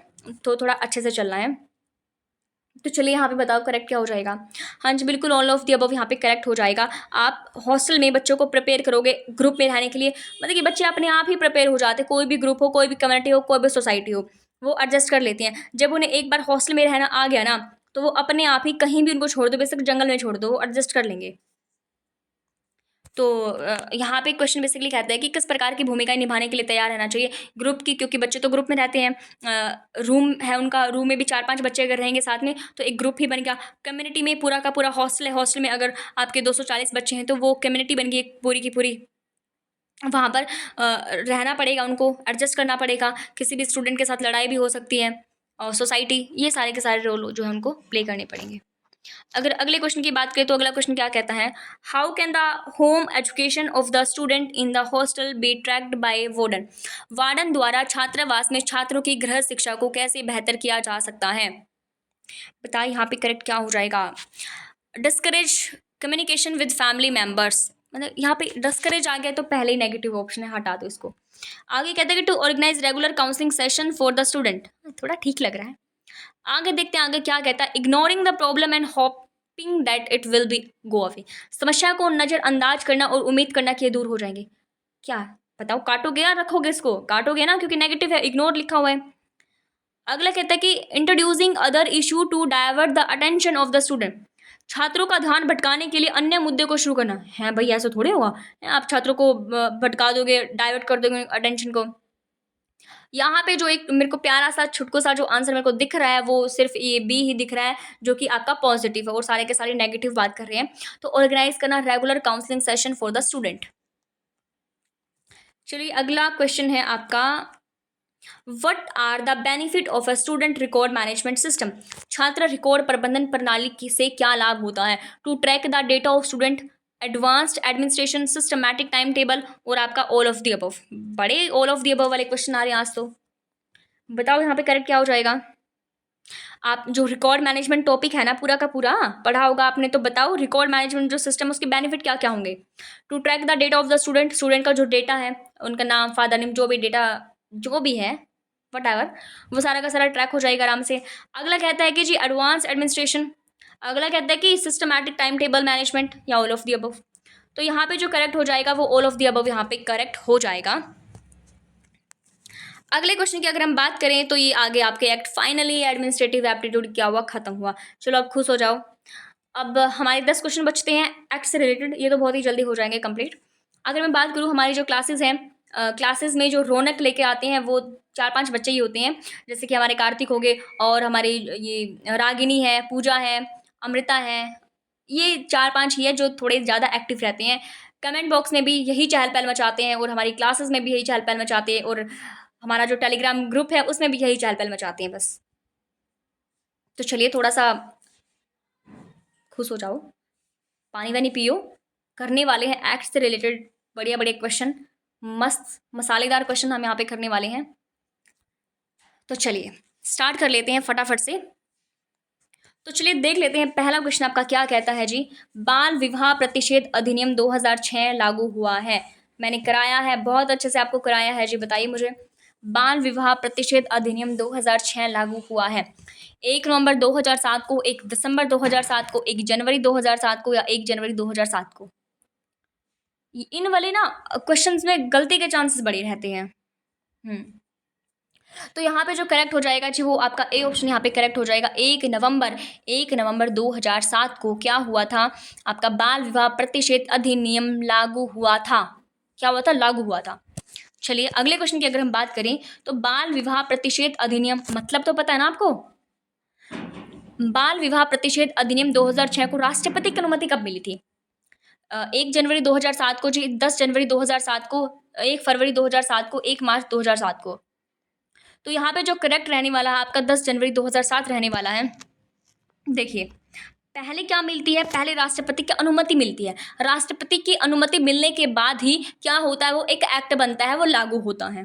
तो थोड़ा अच्छे से चलना है। तो चलिए यहाँ पे बताओ करेक्ट क्या हो जाएगा। हाँ जी बिल्कुल, ऑल ऑफ द अबव यहाँ पे करेक्ट हो जाएगा। आप हॉस्टल में बच्चों को प्रिपेयर करोगे ग्रुप में रहने के लिए, मतलब कि बच्चे अपने आप ही प्रिपेयर हो जाते हैं, कोई भी ग्रुप हो, कोई भी कम्युनिटी हो, कोई भी सोसाइटी हो, वो एडजस्ट कर लेते हैं। जब उन्हें एक बार हॉस्टल में रहना आ गया ना तो वो अपने आप ही कहीं भी उनको छोड़ दो, बेशक जंगल में छोड़ दो, वो एडजस्ट कर लेंगे। तो यहाँ पे क्वेश्चन बेसिकली कहता है कि किस प्रकार की भूमिकाएं निभाने के लिए तैयार रहना चाहिए ग्रुप की, क्योंकि बच्चे तो ग्रुप में रहते हैं, रूम है उनका, रूम में भी 4-5 बच्चे अगर रहेंगे साथ में तो एक ग्रुप ही बन गया। कम्युनिटी में पूरा का पूरा हॉस्टल है, हॉस्टल में अगर आपके 240 बच्चे हैं तो वो कम्युनिटी बन गई एक पूरी की पूरी। वहाँ पर रहना पड़ेगा, उनको एडजस्ट करना पड़ेगा, किसी भी स्टूडेंट के साथ लड़ाई भी हो सकती है, और सोसाइटी, ये सारे के सारे रोल जो है उनको प्ले करने पड़ेंगे। अगर अगले क्वेश्चन की बात करें तो अगला क्वेश्चन क्या कहता है, how can the home education of the student in the hostel be tracked by warden? Warden द्वारा छात्रावास में छात्रों की गृह शिक्षा को कैसे बेहतर किया जा सकता है? बताइए यहाँ पे करेक्ट क्या हो जाएगा। Discourage communication with family members, मतलब यहाँ पे डिस्करेज आ गया तो पहले ही नेगेटिव ऑप्शन है, हटा दो इसको। आगे कहते हैं कि to organise regular counselling session for the student, थोड़ा ठीक लग रहा है। आगे देखते हैं आगे क्या कहता है, ignoring the problem and hoping that it will be go away, समस्या को नज़रअंदाज करना और उम्मीद करना कि ये दूर हो जाएंगे। क्या बताओ, काटोगे या रखोगे इसको? काटोगे ना, क्योंकि नेगेटिव है, इग्नोर लिखा हुआ है। अगला कहता है कि introducing other issue to divert the attention of the student, छात्रों का ध्यान भटकाने के लिए अन्य मुद्दे को शुरू करना है। भाई ऐसा थोड़े होगा, आप छात्रों को भटका दोगे, डाइवर्ट कर दोगे अटेंशन को। यहाँ पे जो एक मेरे को प्यारा सा छुटको सा जो आंसर मेरे को दिख रहा है वो सिर्फ ये बी ही दिख रहा है, जो कि आपका पॉजिटिव है, और सारे के सारे नेगेटिव बात कर रहे हैं। तो ऑर्गेनाइज करना regular counselling session for the student. चलिए अगला क्वेश्चन है आपका, what are the benefit of a student record management system, छात्र रिकॉर्ड प्रबंधन प्रणाली से क्या लाभ होता है? To track the data of student, advanced administration, systematic time table, और आपका ऑल ऑफ द अबव। बड़े ऑल ऑफ द अबव वाले क्वेश्चन आ रहे हैं आज तो। बताओ यहाँ पे करेक्ट क्या हो जाएगा? आप जो रिकॉर्ड मैनेजमेंट टॉपिक है ना पूरा का पूरा पढ़ा होगा आपने, तो बताओ रिकॉर्ड मैनेजमेंट जो सिस्टम उसके बेनिफिट क्या क्या होंगे? To track the data of the student, student का जो डेटा है, उनका नाम, फादर नेम, जो भी डेटा जो भी है वट वो सारा का सारा ट्रैक हो जाएगा आराम से। अगला कहता है कि जी एडवांस एडमिनिस्ट्रेशन, अगला कहता है कि सिस्टमैटिक टाइम टेबल मैनेजमेंट, या ऑल ऑफ द अबव। तो यहाँ पे जो करेक्ट हो जाएगा वो ऑल ऑफ द अबव यहाँ पे करेक्ट हो जाएगा। अगले क्वेश्चन की अगर हम बात करें तो ये आगे आपके एक्ट फाइनली एडमिनिस्ट्रेटिव एप्टीट्यूड क्या हुआ, खत्म हुआ। चलो अब खुश हो जाओ। अब हमारे 10 क्वेश्चन बचते हैं एक्ट से रिलेटेड, ये तो बहुत ही जल्दी हो जाएंगे कंप्लीट। अगर मैं बात करूँ हमारी जो क्लासेस हैं, क्लासेस में जो रौनक लेके आते हैं वो 4-5 बच्चे ही होते हैं, जैसे कि हमारे कार्तिक हो गए, और हमारी ये रागिनी है, पूजा है, अमृता है, ये 4-5 ही है जो थोड़े ज़्यादा एक्टिव रहते हैं। कमेंट बॉक्स में भी यही चहल पहल मचाते हैं, और हमारी क्लासेस में भी यही चहल पहल मचाते हैं, और हमारा जो टेलीग्राम ग्रुप है उसमें भी यही चहल पहल मचाते हैं बस। तो चलिए थोड़ा सा खुश हो जाओ, पानी वानी पियो, करने वाले हैं एक्ट से रिलेटेड बढ़िया बढ़िया क्वेश्चन, मस्त मसालेदार क्वेश्चन हम यहाँ पे करने वाले हैं। तो चलिए स्टार्ट कर लेते हैं फटाफट से। तो चलिए देख लेते हैं पहला क्वेश्चन आपका क्या कहता है जी, बाल विवाह प्रतिषेध अधिनियम 2006 लागू हुआ है। मैंने कराया है, बहुत अच्छे से आपको कराया है जी, बताइए मुझे। बाल विवाह प्रतिषेध अधिनियम 2006 लागू हुआ है 1 नवंबर 2007 को, 1 दिसंबर 2007 को, 1 जनवरी 2007 को, या 1 जनवरी 2007 को। इन वाले ना क्वेश्चंस में गलती के चांसेस बड़े रहते हैं। तो यहाँ पे जो करेक्ट हो जाएगा जी वो आपका ए ऑप्शन यहाँ पे करेक्ट हो जाएगा। 1 नवंबर 2007 को क्या हुआ था, आपका बाल विवाह प्रतिषेध अधिनियम लागू हुआ था। क्या हुआ था? लागू हुआ था। चलिए अगले क्वेश्चन की अगर हम बात करें तो बाल विवाह प्रतिषेध अधिनियम मतलब तो पता है ना आपको। बाल विवाह प्रतिषेध अधिनियम 2006 को राष्ट्रपति की अनुमति कब मिली थी? 1 जनवरी 2007 को जी, 10 जनवरी 2007 को, 1 फरवरी 2007 को, 1 मार्च 2007 को। तो यहाँ पे जो करेक्ट रहने वाला है आपका 10 जनवरी 2007 रहने वाला है। देखिए पहले क्या मिलती है, पहले राष्ट्रपति की अनुमति मिलती है, राष्ट्रपति की अनुमति मिलने के बाद ही क्या होता है, वो एक एक्ट बनता है, वो लागू होता है।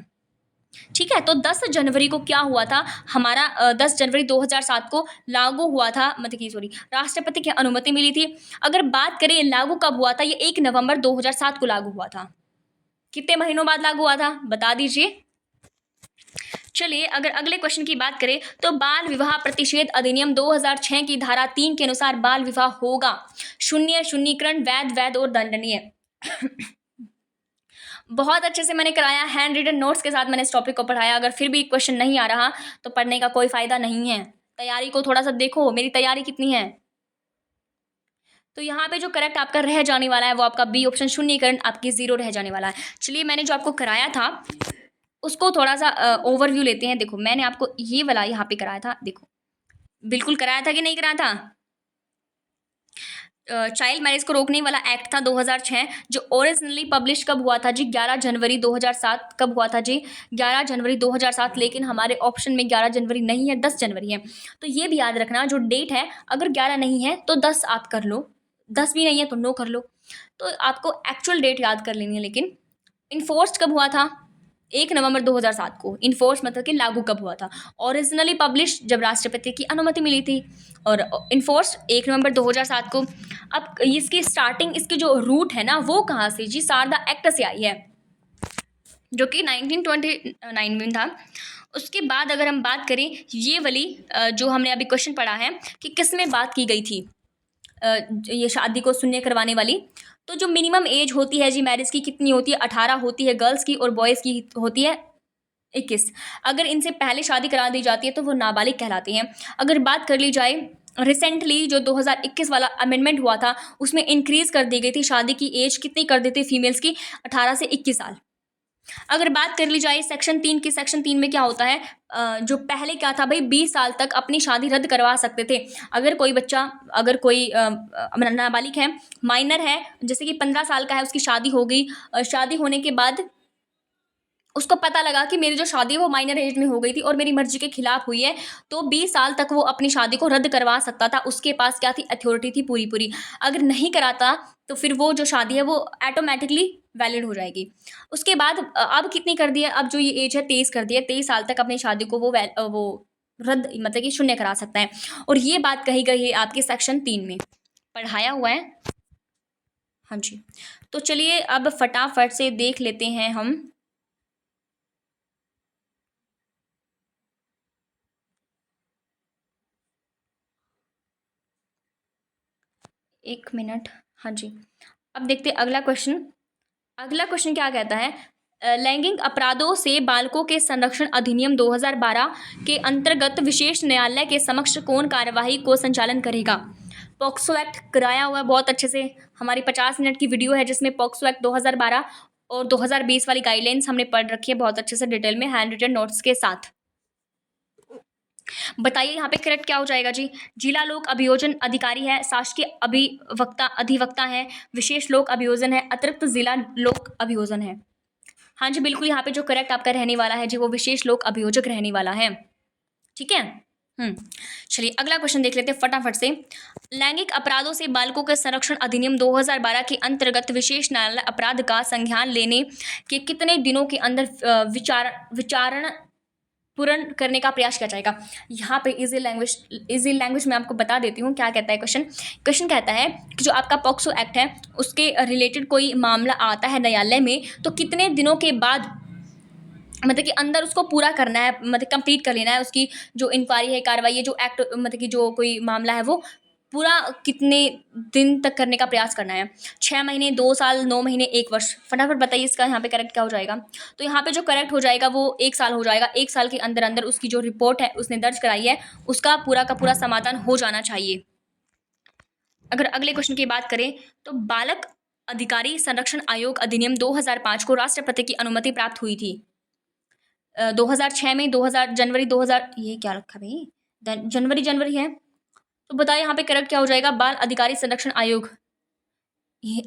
ठीक है, तो 10 जनवरी को क्या हुआ था हमारा, 10 जनवरी 2007 को लागू हुआ था, मतलब कि सॉरी राष्ट्रपति की अनुमति मिली थी। अगर बात करें लागू कब हुआ था, ये 1 नवंबर 2007 को लागू हुआ था। कितने महीनों बाद लागू हुआ था बता दीजिए। चलिए अगर अगले क्वेश्चन की बात करें तो बाल विवाह प्रतिषेध अधिनियम 2006 की धारा 3 के अनुसार बाल विवाह होगा शून्य, शून्यकरण, वैध, वैध और दंडनीय। बहुत अच्छे से मैंने कराया, हैंड रिटन नोट्स के साथ मैंने इस टॉपिक को पढ़ाया। अगर फिर भी क्वेश्चन नहीं आ रहा तो पढ़ने का कोई फायदा नहीं है। तैयारी को थोड़ा सा देखो, मेरी तैयारी कितनी है। तो यहाँ पे जो करेक्ट आपका रह जाने वाला है वो आपका बी ऑप्शन, शून्यकरण, आपकी 0 रह जाने वाला है। चलिए मैंने जो आपको कराया था उसको थोड़ा सा ओवरव्यू लेते हैं। देखो मैंने आपको ये वाला यहाँ पे कराया था, देखो बिल्कुल कराया था कि नहीं कराया था। चाइल्ड मैरिज को रोकने वाला एक्ट था 2006, जो ओरिजिनली पब्लिश कब हुआ था जी, 11 जनवरी 2007। कब हुआ था जी? 11 जनवरी 2007। लेकिन हमारे ऑप्शन में 11 जनवरी नहीं है, 10 जनवरी है। तो ये भी याद रखना, जो डेट है अगर 11 नहीं है तो 10 आप कर लो, 10 भी नहीं है तो 9 कर लो। तो आपको एक्चुअल डेट याद कर लेनी है। लेकिन इन्फोर्स्ड कब हुआ था? 1 नवंबर 2007 को। इन्फोर्स मतलब कि लागू कब हुआ था? ओरिजिनली पब्लिश जब राष्ट्रपति की अनुमति मिली थी, और इन्फोर्स 1 नवंबर 2007 को। अब इसकी स्टार्टिंग, इसकी जो रूट है ना, वो कहाँ से जी? शारदा एक्ट से आई है, जो कि 1929 में था। उसके बाद अगर हम बात करें, ये वाली जो हमने अभी क्वेश्चन पढ़ा है कि किस में बात की गई थी, ये शादी को शून्य करवाने वाली, तो जो मिनिमम एज होती है जी मैरिज की, कितनी होती है? 18 होती है गर्ल्स की, और बॉयज़ की होती है 21। अगर इनसे पहले शादी करा दी जाती है तो वो नाबालिग कहलाती हैं। अगर बात कर ली जाए, रिसेंटली जो 2021 वाला अमेंडमेंट हुआ था, उसमें इंक्रीज कर दी गई थी शादी की एज, कितनी कर दी थी फीमेल्स की? 18 से 21 साल। अगर बात कर ली जाए सेक्शन 3 की, सेक्शन 3 में क्या होता है, जो पहले क्या था भाई, 20 साल तक अपनी शादी रद्द करवा सकते थे। अगर कोई बच्चा, अगर कोई नाबालिग है, माइनर है, जैसे कि 15 साल का है, उसकी शादी हो गई, शादी होने के बाद उसको पता लगा कि मेरी जो शादी है वो माइनर एज में हो गई थी और मेरी मर्जी के खिलाफ हुई है, तो 20 साल तक वो अपनी शादी को रद्द करवा सकता था। उसके पास क्या थी? अथॉरिटी थी पूरी पूरी। अगर नहीं कराता तो फिर वो जो शादी है वो ऑटोमेटिकली वैलिड हो जाएगी। उसके बाद अब कितनी कर दी है? अब जो ये एज है 23 कर दी है। 23 साल तक अपनी शादी को वो रद्द मतलब कि शून्य करा सकता है। और ये बात कही गई है आपके सेक्शन 3 में, पढ़ाया हुआ है। हाँ जी, तो चलिए अब फटाफट से देख लेते हैं हम। एक मिनट। हाँ जी, अब देखते हैं अगला क्वेश्चन। अगला क्वेश्चन क्या कहता है? लैंगिक अपराधों से बालकों के संरक्षण अधिनियम 2012 के अंतर्गत विशेष न्यायालय के समक्ष कौन कार्यवाही को संचालन करेगा? पॉक्सो एक्ट कराया हुआ है बहुत अच्छे से। हमारी 50 मिनट की वीडियो है जिसमें पॉक्सो एक्ट 2012 और 2020 वाली गाइडलाइंस हमने पढ़ रखी है बहुत अच्छे से डिटेल में, हैंड रिटन नोट्स के साथ। बताइए यहाँ पे करेक्ट क्या हो जाएगा जी? जिला लोक अभियोजन अधिकारी है, शासकीय अभिवक्ता अधिवक्ता है, विशेष लोक अभियोजन है, अतिरिक्त जिला लोक अभियोजन है। हाँ जी बिल्कुल, यहाँ पे जो करेक्ट आपका रहने वाला है जी वो विशेष लोक अभियोजक रहने वाला है। ठीक है। चलिए अगला क्वेश्चन देख लेते हैं फटाफट से। लैंगिक अपराधों से बालकों के संरक्षण अधिनियम 2012 के अंतर्गत विशेष न्यायालय अपराध का संज्ञान लेने के कितने दिनों के अंदर विचारण पूर्ण करने का प्रयास किया जाएगा? यहाँ पे इजी लैंग्वेज में आपको बता देती हूँ क्या कहता है क्वेश्चन। क्वेश्चन कहता है कि जो आपका पॉक्सो एक्ट है उसके रिलेटेड कोई मामला आता है न्यायालय में, तो कितने दिनों के बाद मतलब कि अंदर उसको पूरा करना है, मतलब कंप्लीट कर लेना है। उसकी जो इंक्वायरी है, कार्रवाई है, जो एक्ट मतलब कि जो कोई मामला है वो पूरा कितने दिन तक करने का प्रयास करना है? 6 महीने, 2 साल, 9 महीने, 1 वर्ष? फटाफट बताइए इसका यहाँ पे करेक्ट क्या हो जाएगा? तो यहाँ पे जो करेक्ट हो जाएगा वो 1 साल हो जाएगा। 1 साल के अंदर अंदर उसकी जो रिपोर्ट है उसने दर्ज कराई है उसका पूरा का पूरा समाधान हो जाना चाहिए। अगर अगले क्वेश्चन की बात करें तो बालक अधिकारी संरक्षण आयोग अधिनियम 2005 को राष्ट्रपति की अनुमति प्राप्त हुई थी 2006 में, 2000 जनवरी 2000, ये क्या रखा भाई, जनवरी है। तो बताइए यहाँ पे करेक्ट क्या हो जाएगा? बाल अधिकारी संरक्षण आयोग।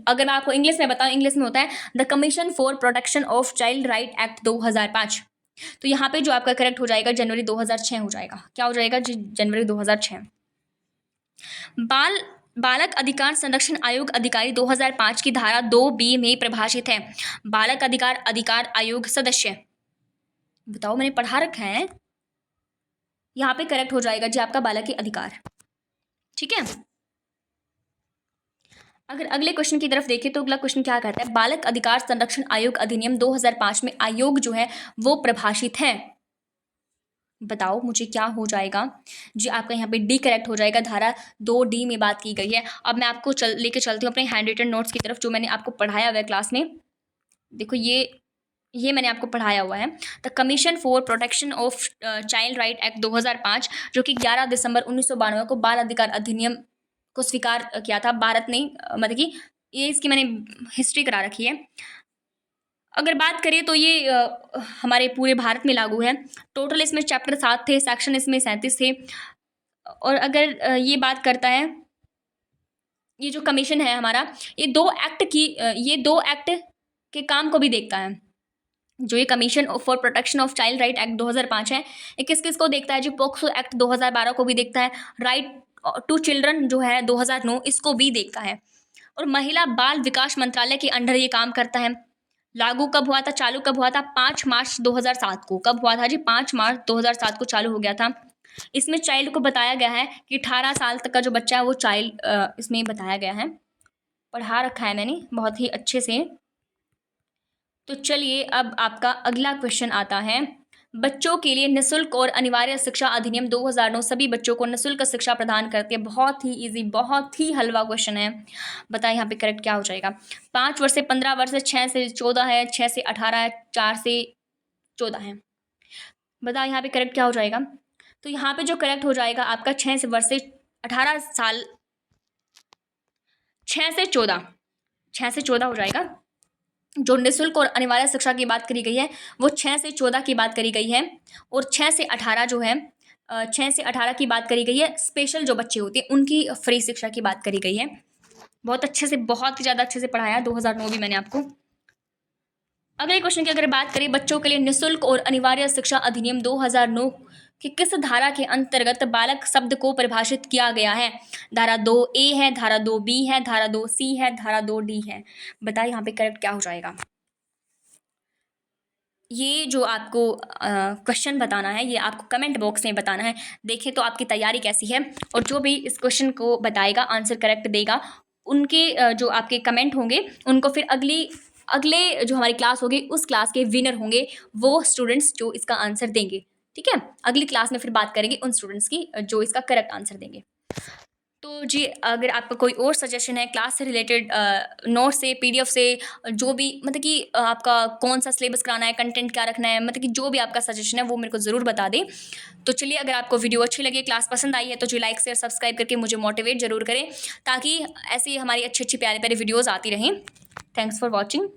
अगर मैं आपको इंग्लिश में बताऊं, इंग्लिश में होता है the commission for protection of child right act 2005। तो यहाँ पे जो आपका करेक्ट हो जाएगा जनवरी 2006 हो जाएगा। क्या हो जाएगा जी? जनवरी 2006। बालक अधिकार संरक्षण आयोग अधिकारी 2005 की धारा 2B में परिभाषित है। बालक अधिकार आयोग सदस्य, बताओ मैंने पढ़ा रखा है। यहाँ पे करेक्ट हो जाएगा जी आपका बालक के अधिकार। ठीक है। अगर अगले क्वेश्चन की तरफ देखें तो अगला क्वेश्चन क्या कहता है? बालक अधिकार संरक्षण आयोग अधिनियम 2005 में आयोग जो है वो प्रभाषित है। बताओ मुझे क्या हो जाएगा जी? आपका यहाँ पे डी करेक्ट हो जाएगा। धारा 2D में बात की गई है। अब मैं आपको लेके चलती हूँ अपने हैंड रिटन नोट्स की तरफ जो मैंने आपको पढ़ाया हुआ है क्लास में। देखो ये मैंने आपको पढ़ाया हुआ है the commission for protection of child right act 2005, जो कि 11 दिसंबर 1992 को बाल अधिकार अधिनियम को स्वीकार किया था भारत ने। मतलब कि ये इसकी मैंने हिस्ट्री करा रखी है। अगर बात करें तो ये हमारे पूरे भारत में लागू है। टोटल इसमें चैप्टर 7 थे, सेक्शन इसमें 37 थे। और अगर ये बात करता है, ये जो कमीशन है हमारा, ये दो एक्ट के काम को भी देखता है। जो ये commission for protection of child right act 2005 है, ये किस किस को देखता है जी? पॉक्सो एक्ट 2012 को भी देखता है। राइट टू चिल्ड्रन जो है 2009 इसको भी देखता है। और महिला बाल विकास मंत्रालय के अंडर ये काम करता है। लागू कब हुआ था, चालू कब हुआ था? 5 मार्च 2007 को। कब हुआ था जी? 5 मार्च 2007 को चालू हो गया था। इसमें चाइल्ड को बताया गया है कि 18 साल तक का जो बच्चा है वो चाइल्ड, इसमें बताया गया है, पढ़ा रखा है मैंने बहुत ही अच्छे से। तो चलिए अब आपका अगला क्वेश्चन आता है, बच्चों के लिए निःशुल्क और अनिवार्य शिक्षा अधिनियम 2009 सभी बच्चों को निःशुल्क शिक्षा प्रदान करती है। बहुत ही इजी, बहुत ही हलवा क्वेश्चन है। बताइए यहाँ पे करेक्ट क्या हो जाएगा? 5 वर्ष से 15 वर्ष है, 6 से 14 है, 6 से 18 है, 4 से 14 है। बताइए यहाँ पे करेक्ट क्या हो जाएगा? तो यहाँ पे जो करेक्ट हो जाएगा आपका 6 से वर्ष से 18 साल, 6 से 14, 6 से 14 हो जाएगा। जो निःशुल्क और अनिवार्य शिक्षा की बात करी गई है वो 6 से 14 की बात करी गई है, और 6 से 18 जो है 6 से 18 की बात करी गई है, स्पेशल जो बच्चे होते हैं उनकी फ्री शिक्षा की बात करी गई है। बहुत अच्छे से, बहुत ही ज़्यादा अच्छे से पढ़ाया 2009 भी मैंने आपको। अगले क्वेश्चन की अगर बात करें, बच्चों के लिए निःशुल्क और अनिवार्य शिक्षा अधिनियम 2009 कि किस धारा के अंतर्गत बालक शब्द को परिभाषित किया गया है? धारा 2A है, धारा 2B है, धारा 2C है, धारा 2D है। बताइए यहाँ पे करेक्ट क्या हो जाएगा? ये जो आपको क्वेश्चन बताना है ये आपको कमेंट बॉक्स में बताना है। देखें तो आपकी तैयारी कैसी है, और जो भी इस क्वेश्चन को बताएगा, आंसर करेक्ट देगा, उनके जो आपके कमेंट होंगे उनको फिर अगले जो हमारी क्लास होगी उस क्लास के विनर होंगे वो स्टूडेंट्स जो इसका आंसर देंगे। ठीक है, अगली क्लास में फिर बात करेंगे उन स्टूडेंट्स की जो इसका करेक्ट आंसर देंगे। तो जी अगर आपका कोई और सजेशन है क्लास से रिलेटेड, नोट से, पीडीएफ से, जो भी मतलब कि आपका कौन सा सिलेबस कराना है, कंटेंट क्या रखना है, मतलब कि जो भी आपका सजेशन है वो मेरे को ज़रूर बता दें। तो चलिए, अगर आपको वीडियो अच्छी लगी, क्लास पसंद आई है तो जी लाइक शेयर सब्सक्राइब करके मुझे मोटिवेट ज़रूर करें, ताकि ऐसी हमारी अच्छी अच्छी प्यारे प्यारे वीडियोज़ आती रहें। Thanks for watching.